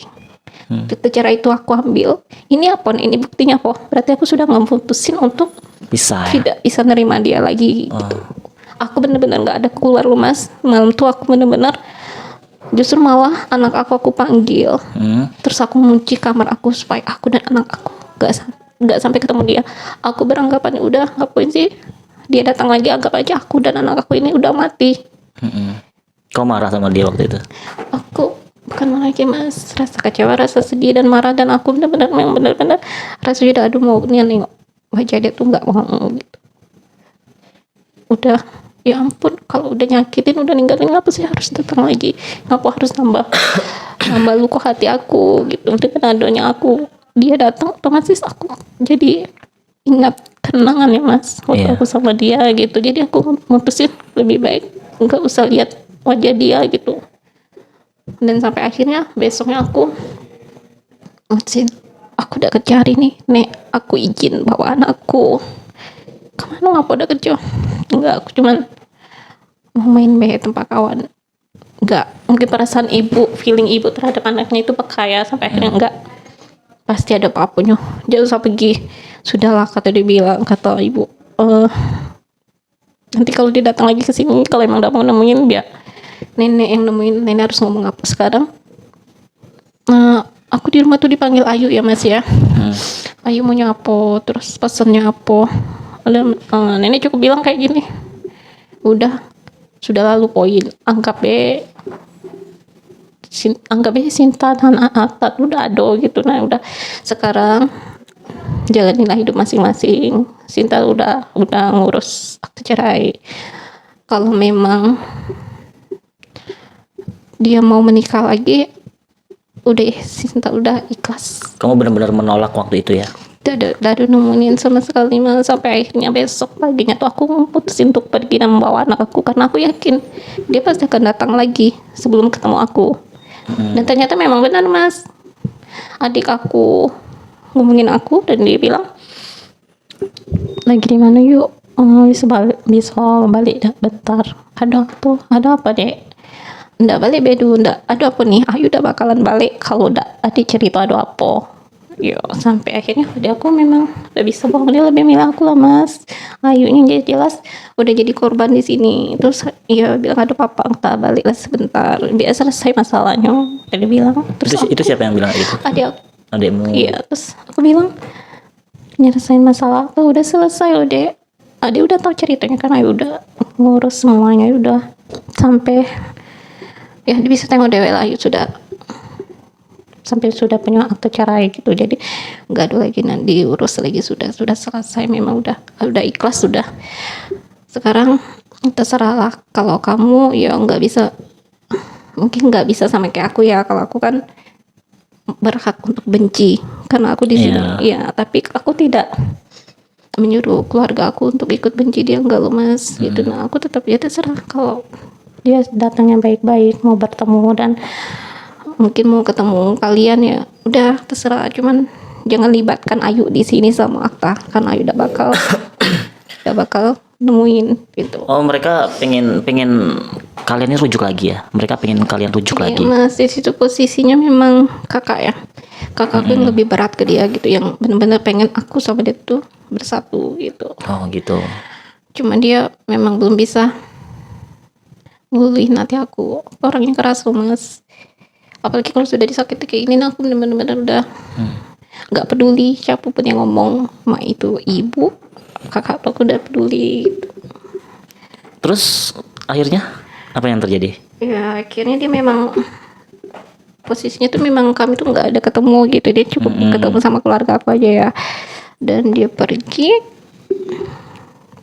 Speaker 1: Akte cerai itu aku ambil. Ini apa nih? Ini buktinya apa? Berarti aku sudah memutusin untuk
Speaker 2: Bisa ya.
Speaker 1: tidak bisa nerima dia lagi. Gitu. Aku bener-bener nggak ada keluar loh mas. Malam tuh aku bener-bener justru malah anak aku panggil. Terus aku kunci kamar aku supaya aku dan anak aku nggak sampai ketemu dia. Aku beranggapan udah ngapain sih dia datang lagi, anggap aja aku dan anak aku ini udah mati.
Speaker 2: Kau marah sama dia waktu itu?
Speaker 1: Aku bukan marah lagi mas, rasa kecewa, rasa sedih dan marah, dan aku benar-benar rasa udah aduh mau nengok wajah dia tuh nggak mau gitu. Udah ya ampun, kalau udah nyakitin, udah ninggalin, ngapa sih harus datang lagi, ngapa harus nambah luka hati aku gitu. Dengan adanya aku dia datang, otomatis aku jadi ingat kenangan ya mas waktu aku sama dia gitu. Jadi aku mutusin lebih baik nggak usah lihat wajah dia gitu. Dan sampai akhirnya besoknya aku mutusin, aku udah cari nih nek, aku izin bawa anakku kemana, ngapa udah kerja enggak, aku cuman mau main tempat kawan. Enggak, mungkin perasaan ibu, feeling ibu terhadap anaknya itu peka ya, sampai akhirnya enggak, pasti ada apa-apanya, jangan usah pergi. Sudahlah, kata dia bilang, kata ibu, nanti kalau dia datang lagi ke sini, kalau emang udah mau nemuin dia, nenek yang nemuin, nenek harus ngomong apa sekarang. Aku di rumah tuh dipanggil Ayu ya mas ya. Ayu maunya apa, terus pesannya apa. Nenek cukup bilang kayak gini, udah sudah lalu poin, anggap Sinta dan Atat udah ada gitu. Nah udah, sekarang jalanilah hidup masing-masing. Sinta udah ngurus akte cerai. Kalau memang dia mau menikah lagi, udah Sinta udah ikhlas.
Speaker 2: Kamu benar-benar menolak waktu itu ya?
Speaker 1: Udah ada nemuin sama sekali mas. Sampai akhirnya besok paginya tuh aku memutusin untuk pergi dan membawa anak aku, karena aku yakin dia pasti akan datang lagi sebelum ketemu aku. Dan ternyata memang benar mas, adik aku ngomongin aku dan dia bilang, lagi di mana yuk, bisa balik dah bentar. Ada apa dek? Nggak balik bedu, nggak ada apa nih, Ayu udah bakalan balik kalau udah adik cerita ada apa. Yo, sampai akhirnya dia aku memang udah bisa bohong, dia lebih milih aku lah mas. Ayunya jadi jelas udah jadi korban di sini. Terus ya bilang ada papa, entah baliklah sebentar biar selesai masalahnya. Dia bilang. Terus
Speaker 2: itu siapa yang bilang itu? Adikmu?
Speaker 1: Iya, terus aku bilang nyelesain masalah tuh udah selesai loh dek. Adik udah tahu ceritanya karena udah ngurus semuanya, udah sampai ya dia bisa tengok dewe lah, sudah sampai sudah punya akte cerai gitu. Jadi nggak ada lagi nanti diurus lagi, sudah selesai, memang udah ikhlas sudah. Sekarang terserahlah, kalau kamu ya mungkin nggak bisa sama kayak aku ya. Kalau aku kan berhak untuk benci karena aku di sini ya, tapi aku tidak menyuruh keluarga aku untuk ikut benci dia, enggak loh mas gitu. Nah aku tetap ya terserah, kalau dia datangnya baik-baik mau bertemu dan mungkin mau ketemu kalian ya udah terserah, cuman jangan libatkan Ayu di sini sama Akta, karena Ayu udah bakal nemuin gitu.
Speaker 2: Oh, mereka pengen kalian ini rujuk lagi ya? Mereka pengen kalian rujuk lagi?
Speaker 1: Mas, di situ posisinya memang kakak ya, kakakku yang lebih berat ke dia gitu, yang benar-benar pengen aku sama dia tuh bersatu gitu.
Speaker 2: Oh gitu.
Speaker 1: Cuma dia memang belum bisa nguluhin hati aku, orangnya keras loh mas. Apalagi kalau sudah disakiti kayak gini, aku bener-bener udah nggak peduli siapapun yang ngomong, mak itu ibu, kakak aku udah peduli gitu.
Speaker 2: Terus akhirnya apa yang terjadi?
Speaker 1: Ya akhirnya dia memang posisinya tuh memang kami tuh nggak ada ketemu gitu, dia cukup ketemu sama keluarga aku aja ya, dan dia pergi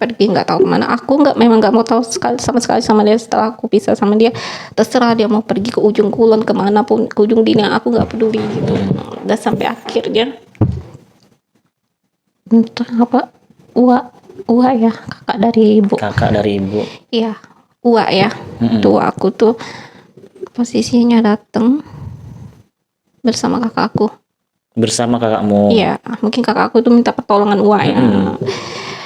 Speaker 1: nggak tahu kemana. Aku memang nggak mau tahu sama sekali sama dia. Setelah aku pisah sama dia, terserah dia mau pergi ke ujung kulon kemana pun, ke ujung dunia, aku nggak peduli gitu. Dan sampai akhirnya entah apa, Ua ya, kakak dari ibu, iya Ua ya, tuh aku tuh posisinya datang bersama kakakku.
Speaker 2: Bersama kakakmu?
Speaker 1: Iya, mungkin kakakku tuh minta pertolongan Ua ya.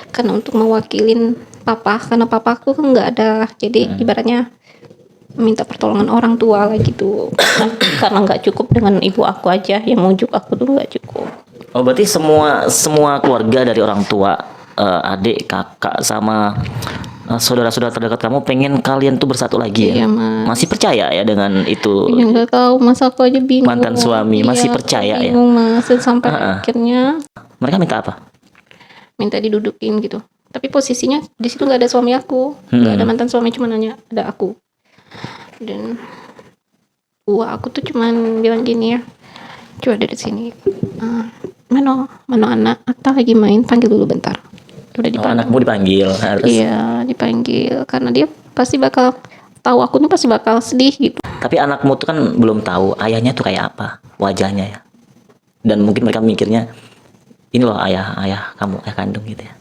Speaker 1: Karena untuk mewakilin papa, karena papaku kan nggak ada, jadi ibaratnya minta pertolongan orang tua lagi tuh. Karena nggak cukup dengan ibu aku aja yang mujuk aku dulu, nggak cukup.
Speaker 2: Oh, berarti semua keluarga dari orang tua, adik, kakak, sama saudara-saudara terdekat kamu pengen kalian tuh bersatu lagi ya?
Speaker 1: Iya, Mas.
Speaker 2: Masih percaya ya dengan itu?
Speaker 1: Ya nggak tahu, Mas, aku aja bingung.
Speaker 2: Mantan suami, masih
Speaker 1: Iya, aku
Speaker 2: percaya ya?
Speaker 1: bingung, Mas. Sampai akhirnya
Speaker 2: Mereka minta apa?
Speaker 1: minta didudukin gitu. Tapi posisinya di situ nggak ada suami aku, nggak ada mantan suami, cuma nanya ada aku. Dan aku tuh cuman bilang gini ya, coba dari sini, mana anak Atta lagi main, panggil dulu bentar. Udah
Speaker 2: Oh,
Speaker 1: dipanggil.
Speaker 2: anakmu dipanggil, harus.
Speaker 1: Iya, dipanggil karena dia pasti bakal tahu aku nih, pasti bakal sedih gitu.
Speaker 2: Tapi anakmu tuh kan belum tahu ayahnya tuh kayak apa wajahnya ya. Dan mungkin mereka mikirnya ini loh ayah kamu, ayah kandung gitu ya.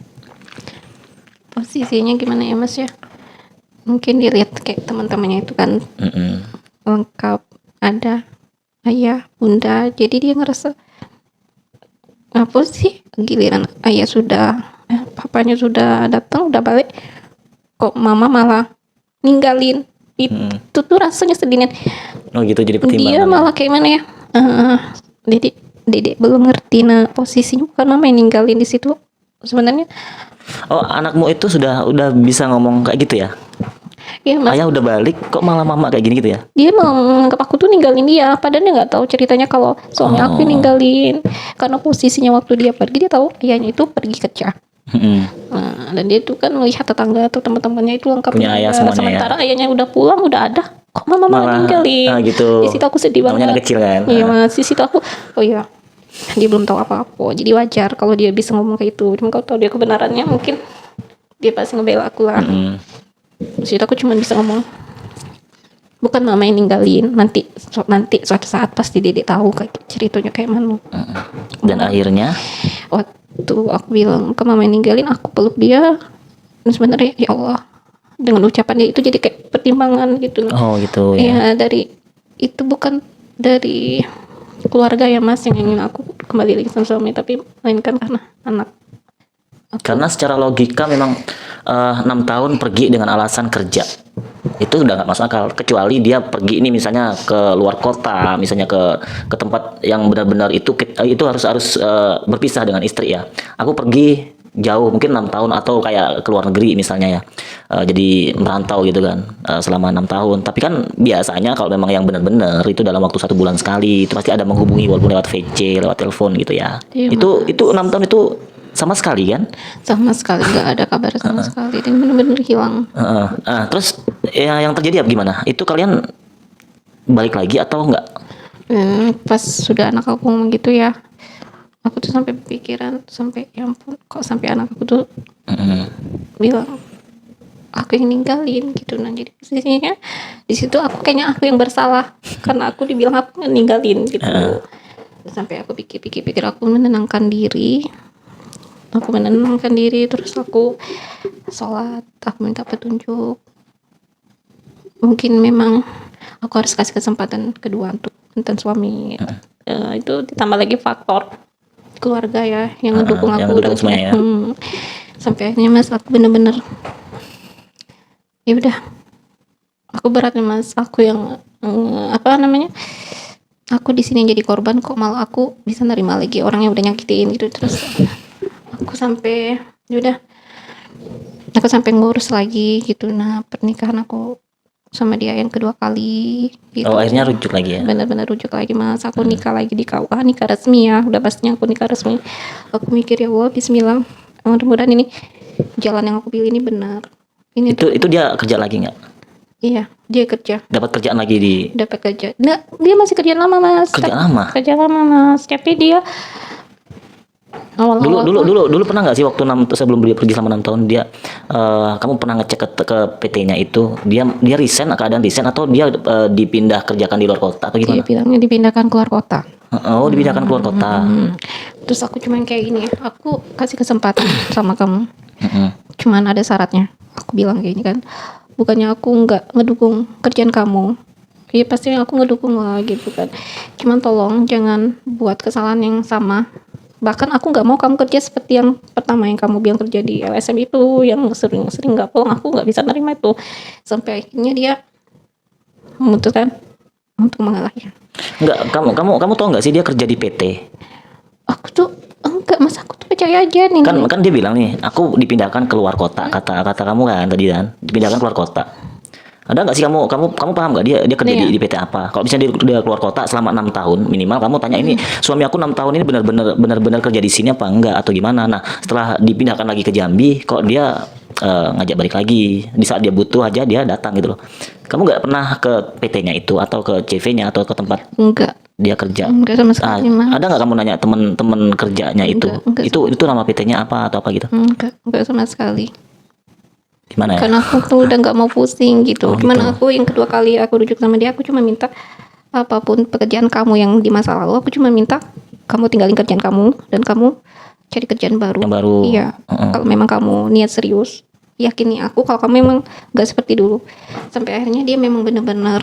Speaker 1: Posisinya gimana ya, Mas ya? Mungkin dilihat kayak teman-temannya itu kan lengkap, ada ayah, bunda, jadi dia ngerasa apa sih, giliran ayah sudah papanya sudah datang, udah balik, kok mama malah ninggalin. Itu tuh rasanya sedihnya.
Speaker 2: Oh gitu, jadi
Speaker 1: Dia
Speaker 2: pertimbangan.
Speaker 1: malah kayak mana ya, Dedek belum ngerti, nah posisinya bukan mama yang ninggalin di situ sebenarnya.
Speaker 2: Oh, anakmu itu udah bisa ngomong kayak gitu ya?
Speaker 1: Ya, Mas,
Speaker 2: Ayah udah balik, kok malah mama kayak gini gitu ya?
Speaker 1: dia menganggap aku tuh ninggalin dia, padahal dia nggak tahu ceritanya kalau suami aku yang ninggalin. Karena posisinya waktu dia pergi, dia tahu ayahnya itu pergi kerja. Nah, dan dia tuh kan melihat tetangga atau teman-temannya itu lengkap
Speaker 2: Punya ayah semuanya ya?
Speaker 1: sementara ayahnya udah pulang, udah ada, kok mama malah ninggalin.
Speaker 2: gitu.
Speaker 1: Di situ aku sedih
Speaker 2: Namanya
Speaker 1: banget.
Speaker 2: anak kecil kan?
Speaker 1: Iya, Mas, di situ aku, oh iya, dia belum tahu apa-apa, jadi wajar kalau dia bisa ngomong kayak itu. Cuma kalau tahu dia kebenarannya, mungkin dia pasti ngebela aku lah. Di situ aku cuma bisa ngomong, bukan mama yang ninggalin, nanti suatu saat pasti dedek tahu kayak ceritanya kayak mana.
Speaker 2: Dan akhirnya
Speaker 1: Waktu aku bilang ke mama yang ninggalin, aku peluk dia, dan sebenarnya ya Allah, dengan ucapan dia itu jadi kayak pertimbangan gitu.
Speaker 2: oh gitu ya.
Speaker 1: Ya, dari itu bukan dari keluarga ya, Mas, yang ingin aku kembali lagi sama suami, tapi melainkan karena anak aku.
Speaker 2: Karena secara logika memang 6 tahun pergi dengan alasan kerja itu udah nggak masuk akal, kecuali dia pergi ini misalnya ke luar kota, misalnya ke tempat yang benar-benar itu harus berpisah dengan istri ya. Aku pergi jauh mungkin 6 tahun atau kayak ke luar negeri misalnya ya, jadi merantau gitu kan, selama 6 tahun. Tapi kan biasanya kalau memang yang benar-benar itu dalam waktu 1 bulan sekali itu pasti ada menghubungi, walaupun lewat VC, lewat telepon gitu ya.
Speaker 1: Iya,
Speaker 2: itu 6 tahun itu sama sekali kan?
Speaker 1: Sama sekali nggak ada kabar sama sekali, dan benar-benar hilang.
Speaker 2: Terus ya yang terjadi apa gimana? Itu kalian balik lagi atau enggak?
Speaker 1: Pas sudah anak aku ngomong gitu ya, aku tuh sampai pikiran, sampai ya ampun, kok sampai anak aku tuh bilang aku yang ninggalin gitu. Nah, jadi posisinya di situ aku kayaknya aku yang bersalah karena aku dibilang aku yang ninggalin gitu. Sampai aku pikir aku menenangkan diri, terus aku sholat, aku minta petunjuk. Mungkin memang aku harus kasih kesempatan kedua untuk mantan suami. Itu ditambah lagi faktor keluarga ya yang mendukung
Speaker 2: yang
Speaker 1: aku
Speaker 2: mendukung semuanya ya.
Speaker 1: Sampai akhirnya, Mas, aku bener-bener ya udah, aku beratnya, Mas, aku yang aku di sini jadi korban, kok malah aku bisa nerima lagi orang yang udah nyakitin gitu. Terus aku sampai ngurus lagi gitu. Nah, pernikahan aku sama dia yang kedua kali gitu.
Speaker 2: Oh, akhirnya rujuk lagi ya?
Speaker 1: Benar-benar rujuk lagi, Mas. Aku nikah lagi di KUA, nikah resmi ya, udah pastinya aku nikah resmi. Aku mikir, ya Allah, bismillah, mudah-mudahan ini jalan yang aku pilih ini benar. Ini
Speaker 2: Itu dia kerja lagi nggak?
Speaker 1: iya, dia kerja,
Speaker 2: Dapat kerjaan lagi di
Speaker 1: dapat kerja. Nah, dia masih kerja lama, Mas.
Speaker 2: kerja lama?
Speaker 1: Kerja lama, Mas. Tapi dia awal-awal
Speaker 2: Dulu pernah nggak sih waktu sebelum dia pergi selama 6 tahun kamu pernah ngecek ke PT-nya itu dia resign, keadaan resign atau dia dipindah kerjakan di luar kota atau
Speaker 1: dia
Speaker 2: gimana?
Speaker 1: bilangnya dipindahkan keluar kota.
Speaker 2: Oh, dipindahkan keluar kota.
Speaker 1: Terus aku cuman kayak gini, aku kasih kesempatan sama kamu. Cuman ada syaratnya. Aku bilang kayak gini kan, bukannya aku nggak ngedukung kerjaan kamu. Iya, pasti aku ngedukung lah gitu kan. Cuman tolong jangan buat kesalahan yang sama. Bahkan aku nggak mau kamu kerja seperti yang pertama yang kamu bilang kerja di LSM itu, yang sering nggak pulang. Aku nggak bisa nerima itu. Sampai akhirnya dia memutuskan untuk mengalahnya.
Speaker 2: Enggak, kamu tahu nggak sih dia kerja di PT?
Speaker 1: Aku tuh enggak mas, aku tuh percaya aja nih.
Speaker 2: Kan dia bilang nih, aku dipindahkan keluar kota, kata kamu kan tadi kan, dipindahkan keluar kota. Ada nggak sih kamu paham nggak dia kerja
Speaker 1: Iya.
Speaker 2: di PT apa? Kalau misalnya dia keluar kota selama 6 tahun minimal, kamu tanya ini suami aku 6 tahun ini benar-benar kerja di sini apa enggak atau gimana? Nah setelah dipindahkan lagi ke Jambi, kok dia ngajak balik lagi di saat dia butuh aja dia datang gitu loh. Kamu nggak pernah ke PT-nya itu atau ke CV-nya atau ke tempat
Speaker 1: Enggak.
Speaker 2: dia kerja?
Speaker 1: Enggak sama sekali mas.
Speaker 2: Ada nggak kamu nanya teman-teman kerjanya itu?
Speaker 1: Enggak.
Speaker 2: Itu nama PT-nya apa atau apa gitu?
Speaker 1: Enggak sama sekali.
Speaker 2: Gimana ya?
Speaker 1: Karena aku tuh udah nggak mau pusing gitu.
Speaker 2: Oh,
Speaker 1: Cuman
Speaker 2: gitu.
Speaker 1: aku yang kedua kali aku rujuk sama dia, aku cuma minta apapun pekerjaan kamu yang di masa lalu, aku cuma minta kamu tinggalin kerjaan kamu dan kamu cari kerjaan baru.
Speaker 2: Yang baru.
Speaker 1: Iya. Kalau memang kamu niat serius, yakini aku kalau kamu memang nggak seperti dulu. Sampai akhirnya dia memang benar-benar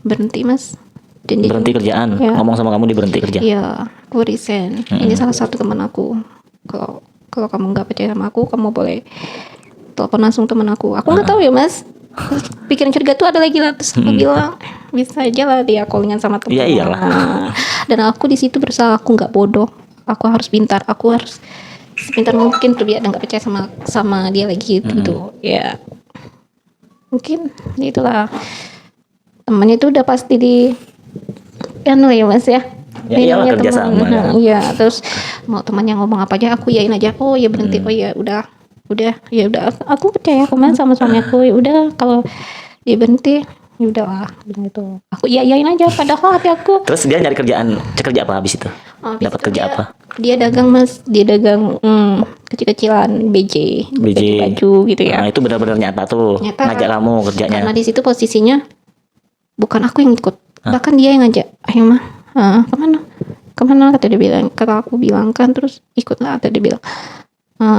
Speaker 1: berhenti mas. Dan dia
Speaker 2: Berhenti kerjaan.
Speaker 1: Ya.
Speaker 2: Ngomong sama kamu dia berhenti kerja.
Speaker 1: Iya, aku resign. Ini salah satu teman aku. Kalau kamu nggak percaya sama aku, kamu boleh telepon langsung teman aku. Aku nggak tahu ya mas. Pikiran curiga tuh ada lagi lah. Terus aku bilang bisa aja lah dia callingan sama teman.
Speaker 2: Iya, iyalah.
Speaker 1: Dan aku di situ berusaha, aku nggak bodoh. Aku harus pintar. Aku harus sepintar mungkin tuh biar nggak percaya sama dia lagi gitu. Ya mungkin itulah, temannya itu udah pasti di anu ya mas ya.
Speaker 2: Ya,
Speaker 1: Ini
Speaker 2: iyalah,
Speaker 1: namanya
Speaker 2: kerja
Speaker 1: teman.
Speaker 2: sama, ya.
Speaker 1: Iya, terus mau temannya ngomong apa aja aku yain aja. Oh ya berhenti. Oh ya udah ya udah. Aku percaya kemarin sama suami aku. Ya udah kalau dia berhenti ya udahlah gitu. Aku yain aja padahal hati aku.
Speaker 2: Terus dia nyari kerja apa habis itu?
Speaker 1: Habis
Speaker 2: Dapat
Speaker 1: itu
Speaker 2: kerja
Speaker 1: dia-
Speaker 2: apa?
Speaker 1: Dia dagang mas. Dia dagang kecil-kecilan BJ baju gitu ya.
Speaker 2: Nah, itu benar-benar nyata tuh.
Speaker 1: Nyata.
Speaker 2: Ngajak kamu kerjanya.
Speaker 1: Karena di situ posisinya bukan aku yang ikut, bahkan dia yang ngajak. Ayo mah, kemana? Kata dia bilang. Kata aku bilang kan, terus ikutlah. Kata dia bilang,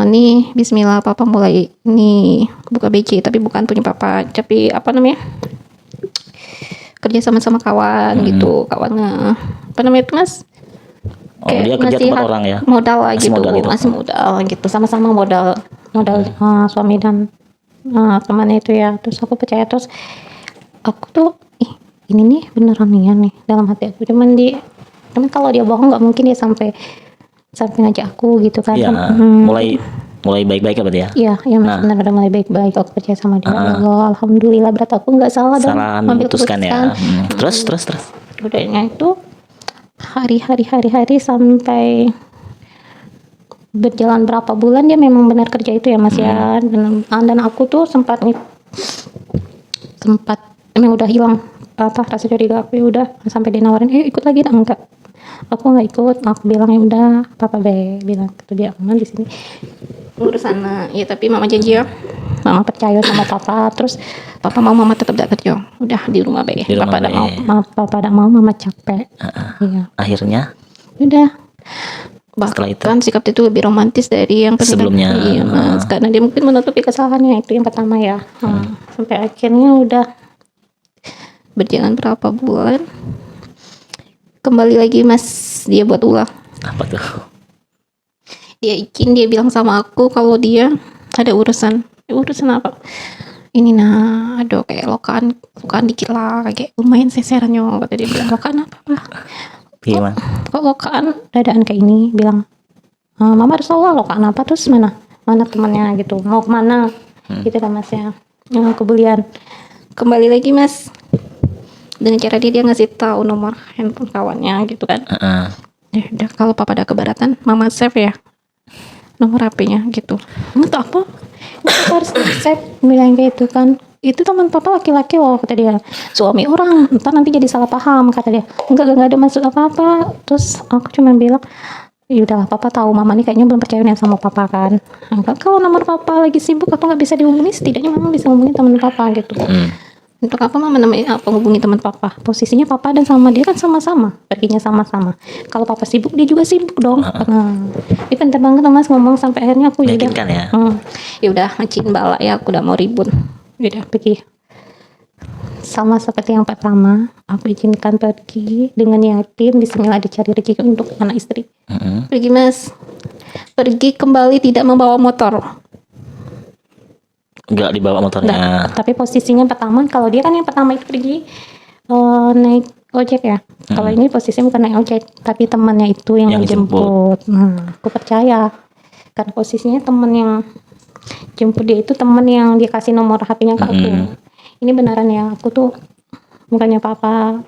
Speaker 1: nih Bismillah, papa mulai nih buka BC, tapi bukan punya papa, tapi apa namanya? Kerja sama kawan gitu, kawan apa namanya itu mas?
Speaker 2: Oh, dia kerja
Speaker 1: ngasih
Speaker 2: tempat orang ya.
Speaker 1: Modal lah
Speaker 2: Masih
Speaker 1: gitu,
Speaker 2: modal gitu.
Speaker 1: masih modal gitu, sama-sama modal suami dan temannya itu ya. Terus aku percaya, terus aku tuh ini nih beneran nih dalam hati aku. Cuman kalau dia bohong nggak mungkin dia sampai ngajak aku gitu kan.
Speaker 2: Iya, mulai baik-baik apa dia?
Speaker 1: Iya,
Speaker 2: Nah.
Speaker 1: benar-benar mulai baik-baik. Aku percaya sama dia. Ya Allah, alhamdulillah, berarti aku nggak salah dong
Speaker 2: Salah
Speaker 1: ambil
Speaker 2: memutuskan ya.
Speaker 1: keputusan.
Speaker 2: Terus.
Speaker 1: Udahnya itu hari sampai berjalan berapa bulan dia memang benar kerja itu ya mas ya. Dan aku tuh sempat emang udah hilang rasa curiga aku. Ya udah sampai dia nawarin ikut lagi. Enggak, aku nggak ikut. Aku bilang ya udah papa bilang gitu, dia aman di sini urus sana ya, tapi mama janji ya, mama percaya sama papa. Terus papa mau mama tetap gak kerja, udah di rumah be.
Speaker 2: Di rumah
Speaker 1: Papa ada
Speaker 2: be.
Speaker 1: papa ada mau, mama capek. Iya,
Speaker 2: Akhirnya
Speaker 1: udah.
Speaker 2: Setelah itu?
Speaker 1: Bahkan sikap dia itu lebih romantis dari yang
Speaker 2: Sebelumnya.
Speaker 1: Iya mas, karena dia mungkin menutupi kesalahannya itu yang pertama ya. Sampai akhirnya udah berjalan berapa bulan, kembali lagi mas, dia buat ulah.
Speaker 2: apa tuh?
Speaker 1: Dia bilang sama aku kalau dia ada urusan apa ini, aduh kayak lokaan dikit lah, kayak lumayan seserannya. Kata dia bilang, lokaan apa pak?
Speaker 2: Gimana?
Speaker 1: Kok lokaan dadaan kayak ini? Bilang, mama harus tahu lah lokaan apa. Terus mana temannya gitu, mau kemana gitu kan mas ya. Kemudian kembali lagi mas, dengan cara dia ngasih tahu nomor handphone kawannya gitu kan. Ya udah, kalau papa ada keberatan, mama save ya nomor HP-nya gitu. Nggak tahu apa, papa harus save, bilang kayak itu kan. Itu teman papa laki-laki loh, kata dia, suami orang, ntar nanti jadi salah paham, kata dia. Enggak ada maksud apa-apa. Terus aku cuma bilang, ya udahlah, papa tahu mama nih kayaknya belum percaya nih sama papa kan. Enggak, kalau nomor papa lagi sibuk atau nggak bisa dihubungi, setidaknya mama bisa hubungi teman papa gitu. Untuk apa mama namanya apa hubungi teman papa? Posisinya papa dan sama dia kan sama-sama, perginya sama-sama. Kalau papa sibuk, dia juga sibuk dong. Ini penting banget mas ngomong, sampai akhirnya aku
Speaker 2: Meyakinkan ya.
Speaker 1: Ya udah, macin bala ya, aku udah mau ribut. Udah pergi. Sama seperti yang pertama, aku izinkan pergi dengan yakin bismillah dicari rezeki untuk anak istri. Pergi mas, pergi kembali tidak membawa motor.
Speaker 2: Nggak dibawa motornya.
Speaker 1: Nggak, tapi posisinya pertama, kalau dia kan yang pertama itu pergi naik ojek ya. Kalau ini posisinya bukan naik ojek, tapi temannya itu yang
Speaker 2: Yang
Speaker 1: jemput. Nah, aku percaya. Karena posisinya teman yang jemput dia itu teman yang dia kasih nomor HP-nya ke aku. Ini beneran ya, aku tuh bukannya apa-apa.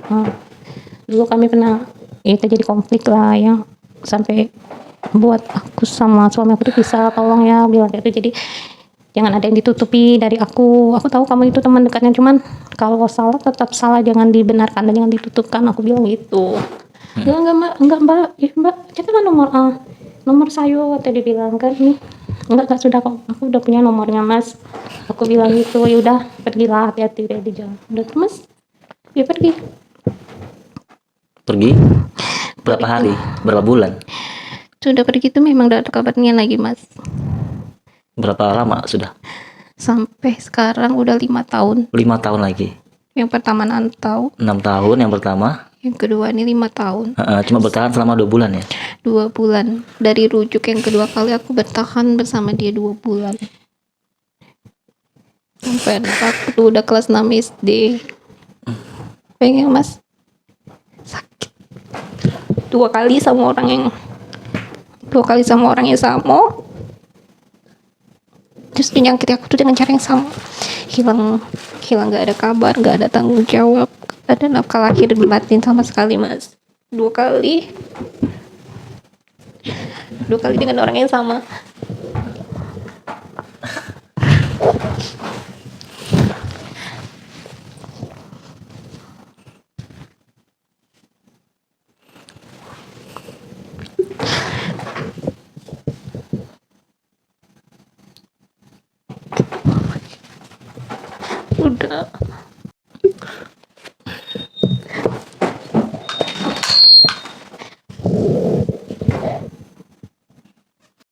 Speaker 1: Dulu kami pernah ya terjadi konflik lah yang sampai buat aku sama suami aku tuh bisa tolong ya bilang kayak itu. Jadi jangan ada yang ditutupi dari aku tahu kamu itu teman dekatnya, cuman kalau salah tetap salah, jangan dibenarkan dan jangan ditutupkan, aku bilang gitu. Enggak mbak, ya mbak kita kan nomor saya tadi bilang kan nih, enggak sudah kok, aku udah punya nomornya mas, aku bilang gitu. Ya udah pergilah, hati-hati deh di jalan. Udah tuh mas, dia pergi.
Speaker 2: Berapa hari? Berapa bulan?
Speaker 1: Sudah pergi tuh memang udah ada kabarnya lagi mas.
Speaker 2: Berapa lama sudah?
Speaker 1: Sampai sekarang udah 5 tahun.
Speaker 2: 5 tahun lagi.
Speaker 1: Yang pertama 6 tahun,
Speaker 2: 6 tahun yang pertama.
Speaker 1: yang kedua ini 5 tahun.
Speaker 2: Cuma bertahan selama 2 bulan ya.
Speaker 1: 2 bulan. Dari rujuk yang kedua kali aku bertahan bersama dia 2 bulan. Sampai anak aku tuh udah kelas 6 SD. Pengen mas, sakit. 2 kali sama orang yang sama. Terus menyakiti aku tuh dengan cara yang sama. Hilang nggak ada kabar, nggak ada tanggung jawab, nggak ada nafkah lahir dan batin sama sekali mas. 2 kali dengan orang yang sama. Udah.